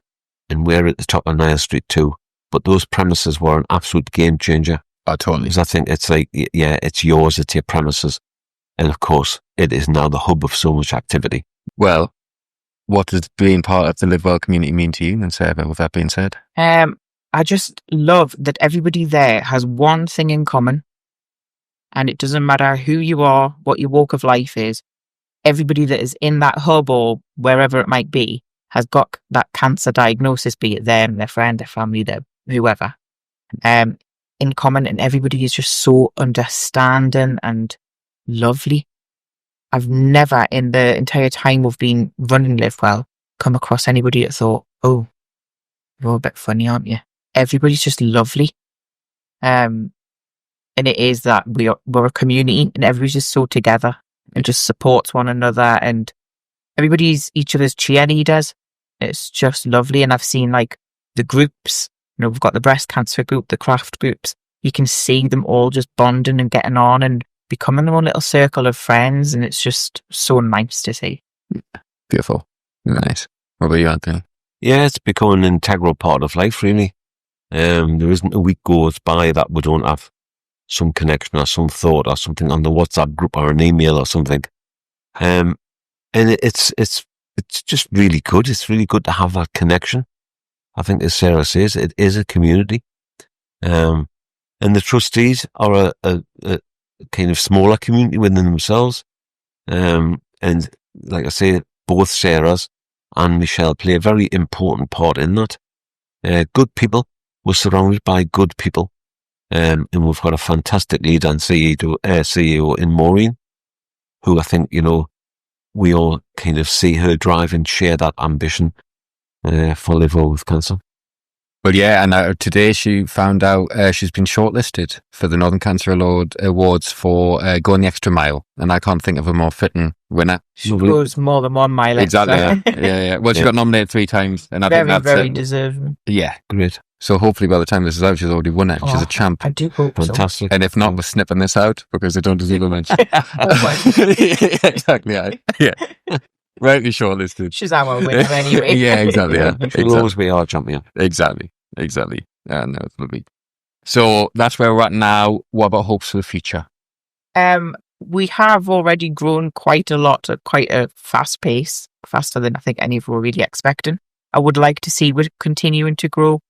And we're at the top of Niall Street too. But those premises were an absolute game changer. Oh, totally. Because I think it's like, yeah, it's yours, it's your premises. And of course, it is now the hub of so much activity. Well, what does being part of the Live Well community mean to you, then, Sarah, with that being said? I just love that everybody there has one thing in common, and it doesn't matter who you are, what your walk of life is. Everybody that is in that hub or wherever it might be has got that cancer diagnosis, be it them, their friend, their family, their whoever, in common, and everybody is just so understanding and lovely. I've never, in the entire time we've been running Live Well, come across anybody that thought, oh, you're a bit funny, aren't you? Everybody's just lovely. And it is that we're a community and everybody's just so together and just supports one another, and everybody's each other's cheerleaders. It's just lovely. And I've seen like the groups, you know, we've got the breast cancer group, the craft groups. You can see them all just bonding and getting on and becoming their own little circle of friends, and it's just so nice to see. Beautiful. Nice. What about you, Anthony? Yeah, it's become an integral part of life, really. There isn't a week goes by that we don't have some connection or some thought or something on the WhatsApp group or an email or something. And it's just really good. It's really good to have that connection. I think, as Sarah says, it is a community. And the trustees are a kind of smaller community within themselves. And like I say, both Sarahs and Michelle play a very important part in that. Good people. We're surrounded by good people. And we've got a fantastic lead and CEO in Maureen, who I think, you know, we all kind of see her drive and share that ambition for Live Well with Cancer. Well, yeah, and today she found out she's been shortlisted for the Northern Cancer Awards for going the extra mile, and I can't think of a more fitting winner. She goes more than 1 mile. Exactly. Yeah. Well, she got nominated 3 times, and I think that's very deserving. Yeah, great. So hopefully by the time this is out, she's already won it. She's a champ. I do hope Fantastic. And if not, we're snipping this out because they don't deserve a mention. so. Exactly. Yeah. Rightly shortlisted. She's our winner anyway. Yeah, exactly. Yeah. She'll always be our champion. Exactly. No, it's lovely. So that's where we're at now. What about hopes for the future? We have already grown quite a lot at quite a fast pace, faster than I think any of us were really expecting. I would like to see we're continuing to grow,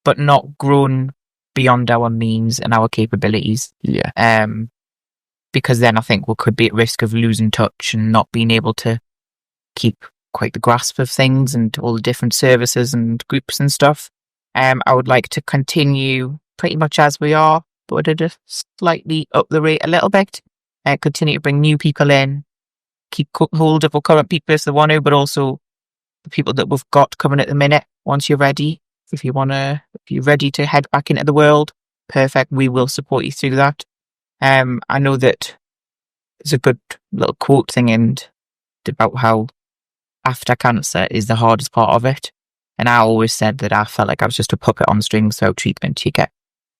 but not grown beyond our means and our capabilities. Yeah. Because then I think we could be at risk of losing touch and not being able to keep quite the grasp of things and all the different services and groups and stuff. I would like to continue pretty much as we are, but to slightly up the rate a little bit. Continue to bring new people in, keep hold of our current people if they want to, but also the people that we've got coming at the minute. Once you're ready, if you're ready to head back into the world, perfect. We will support you through that. I know that there's a good little quote thing about how after cancer is the hardest part of it. And I always said that I felt like I was just a puppet on strings throughout treatment. You get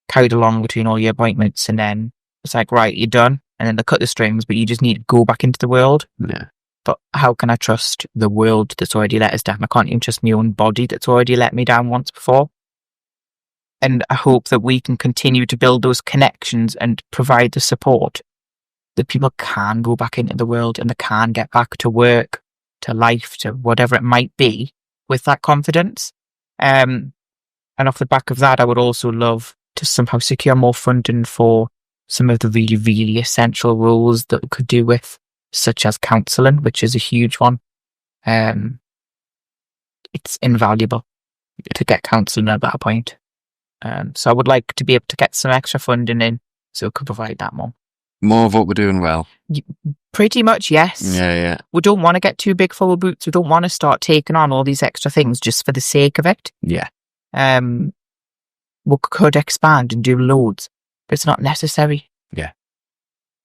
carried along between all your appointments and then it's like, right, you're done. And then they cut the strings, but you just need to go back into the world. Yeah. But how can I trust the world that's already let us down? I can't even trust my own body that's already let me down once before. And I hope that we can continue to build those connections and provide the support that people can go back into the world and they can get back to work, to life, to whatever it might be with that confidence. And off the back of that, I would also love to somehow secure more funding for some of the really, really essential roles that we could do with, such as counselling, which is a huge one. It's invaluable to get counselling at that point. So I would like to be able to get some extra funding in so we could provide that more. More of what we're doing well. Pretty much, yes. Yeah. We don't want to get too big for our boots. We don't want to start taking on all these extra things just for the sake of it. Yeah. We could expand and do loads, but it's not necessary. Yeah.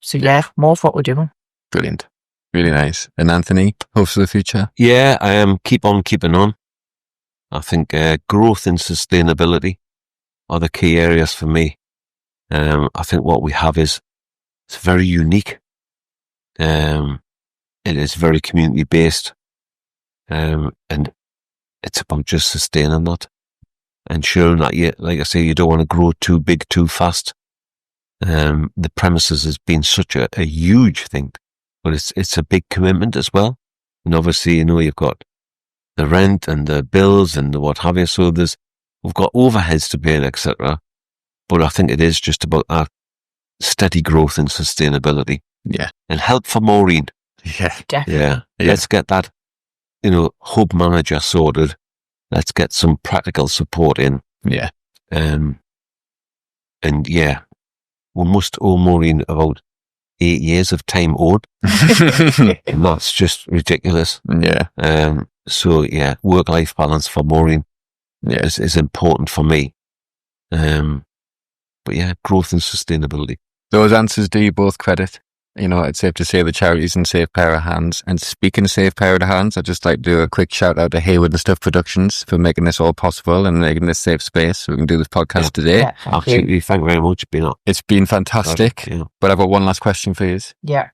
So more of what we're doing. Brilliant. Really nice. And Anthony, hopes for the future? Yeah, I am. Keep on keeping on. I think growth and sustainability are the key areas for me. I think what we have it's very unique. It is very community based, and it's about just sustaining that, ensuring that like I say, you don't want to grow too big too fast. The premises has been such a huge thing, but it's a big commitment as well. And obviously, you've got the rent and the bills and the what have you. So we've got overheads to pay, etc. But I think it is just about that steady growth and sustainability. Yeah. And help for Maureen. Yeah. Definitely. Yeah. Let's get that, hub manager sorted. Let's get some practical support in. Yeah. And yeah, we must owe Maureen about 8 years of time owed. And that's just ridiculous. Yeah. So yeah, work-life balance for Maureen is important for me. But yeah, growth and sustainability. Those answers do you both credit. It's safe to say the charity's in safe pair of hands. And speaking of safe pair of hands, I'd just like to do a quick shout out to Hayward and Stuff Productions for making this all possible and making this safe space so we can do this podcast today. Yeah, absolutely. Thank you very much. It's been fantastic. Yeah. But I've got one last question for you. Yeah.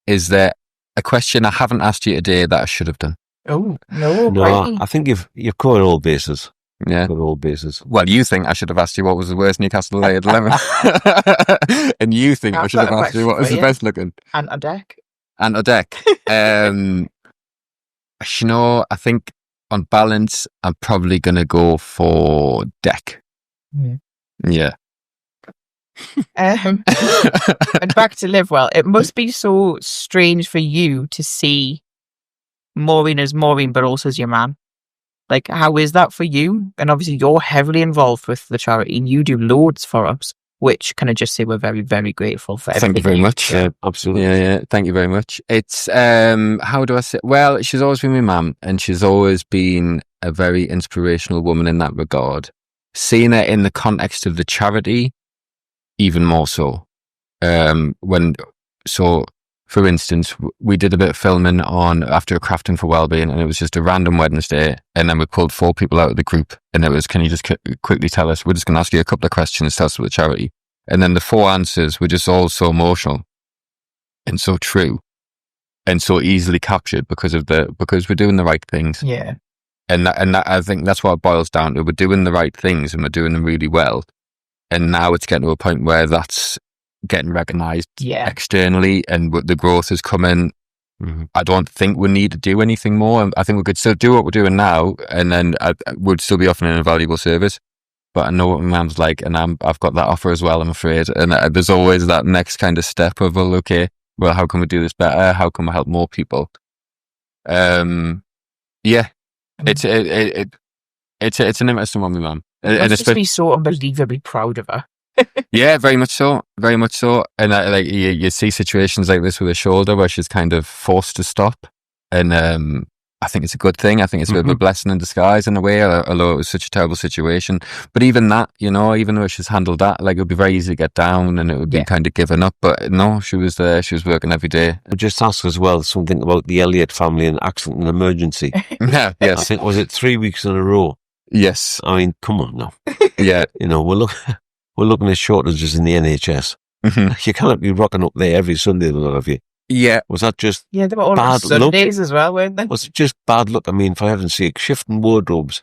Is there a question I haven't asked you today that I should have done? Oh, no. No, I think you've covered all bases. Yeah. Covered all bases. Well, you think I should have asked you what was the worst Newcastle away at 11. And you think I should have asked you what was the best looking. And a deck. I think on balance, I'm probably going to go for deck. Yeah. And back to live well. It must be so strange for you to see Maureen as Maureen, but also as your man. Like, how is that for you? And obviously, you're heavily involved with the charity, and you do loads for us. Which can I just say we're very, very grateful for. Thank you very much. Yeah, absolutely. Yeah. Thank you very much. It's how do I say? Well, she's always been my mum, and she's always been a very inspirational woman in that regard. Seeing her in the context of the charity, even more so. For instance, we did a bit of filming after Crafting for Wellbeing, and it was just a random Wednesday, and then we pulled 4 people out of the group, and it was, can you just quickly tell us, we're just going to ask you a couple of questions, tell us about the charity. And then the 4 answers were just all so emotional and so true and so easily captured because we're doing the right things. Yeah. And that, I think that's what it boils down to. We're doing the right things and we're doing them really well. And now it's getting to a point where that's getting recognised externally, and the growth is coming. Mm-hmm. I don't think we need to do anything more. I think we could still do what we're doing now, and then we'd still be offering a valuable service. But I know what my mum's like, and I've got that offer as well, I'm afraid. And there's always that next kind of step of, well, how can we do this better? How can we help more people? It's an interesting one, my mum. You must be so unbelievably proud of her. Yeah, very much so. And you see situations like this with her shoulder where she's kind of forced to stop, and I think it's a good thing. I think it's a bit of a blessing in disguise in a way, although it was such a terrible situation. But even that, even though she's handled that, like, it would be very easy to get down and it would be kind of given up. But no, she was there. She was working every day. I just ask as well something about the Elliott family and accident and emergency. Yes. I think, was it 3 weeks in a row? Yes. I mean, come on now. Yeah. We're looking at shortages in the NHS. Mm-hmm. You cannot be rocking up there every Sunday, a lot of you. Yeah. Was that just they were all bad Sundays luck? As well, weren't they? Was it just bad luck? I mean, for heaven's sake, shifting wardrobes,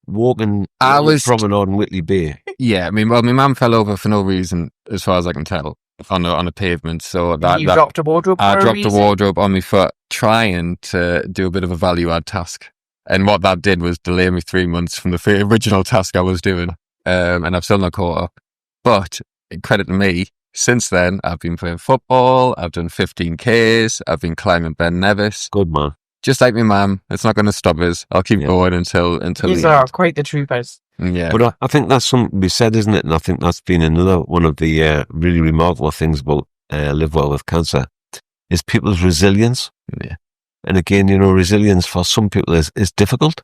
walking promenade in Whitley Bay. Yeah, I mean, well, my mum fell over for no reason, as far as I can tell, on a pavement. So dropped a wardrobe. I dropped a wardrobe on my foot, trying to do a bit of a value add task. And what that did was delay me 3 months from the original task I was doing. And I've still not caught up. But credit to me, since then, I've been playing football, I've done 15Ks, I've been climbing Ben Nevis. Good man. Just like my mum, it's not going to stop us. I'll keep going until These are quite the troopers. Yeah. But I think that's something to be said, isn't it? And I think that's been another one of the really remarkable things about Live Well with Cancer is people's resilience. Yeah. And again, resilience for some people is difficult,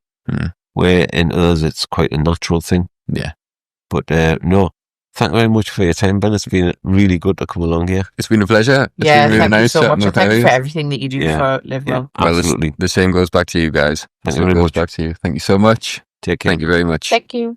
where in others it's quite a natural thing. Yeah. But no, thank you very much for your time, Ben. It's been really good to come along here. It's been a pleasure. It's Yeah, been really thank you nice so chatting much. And with thank you for Elliot. everything that you do for Live Well. Well, Absolutely. the same goes back to you guys. Thank you very much. Back to you. Thank you so much. Take care. Thank you very much. Thank you.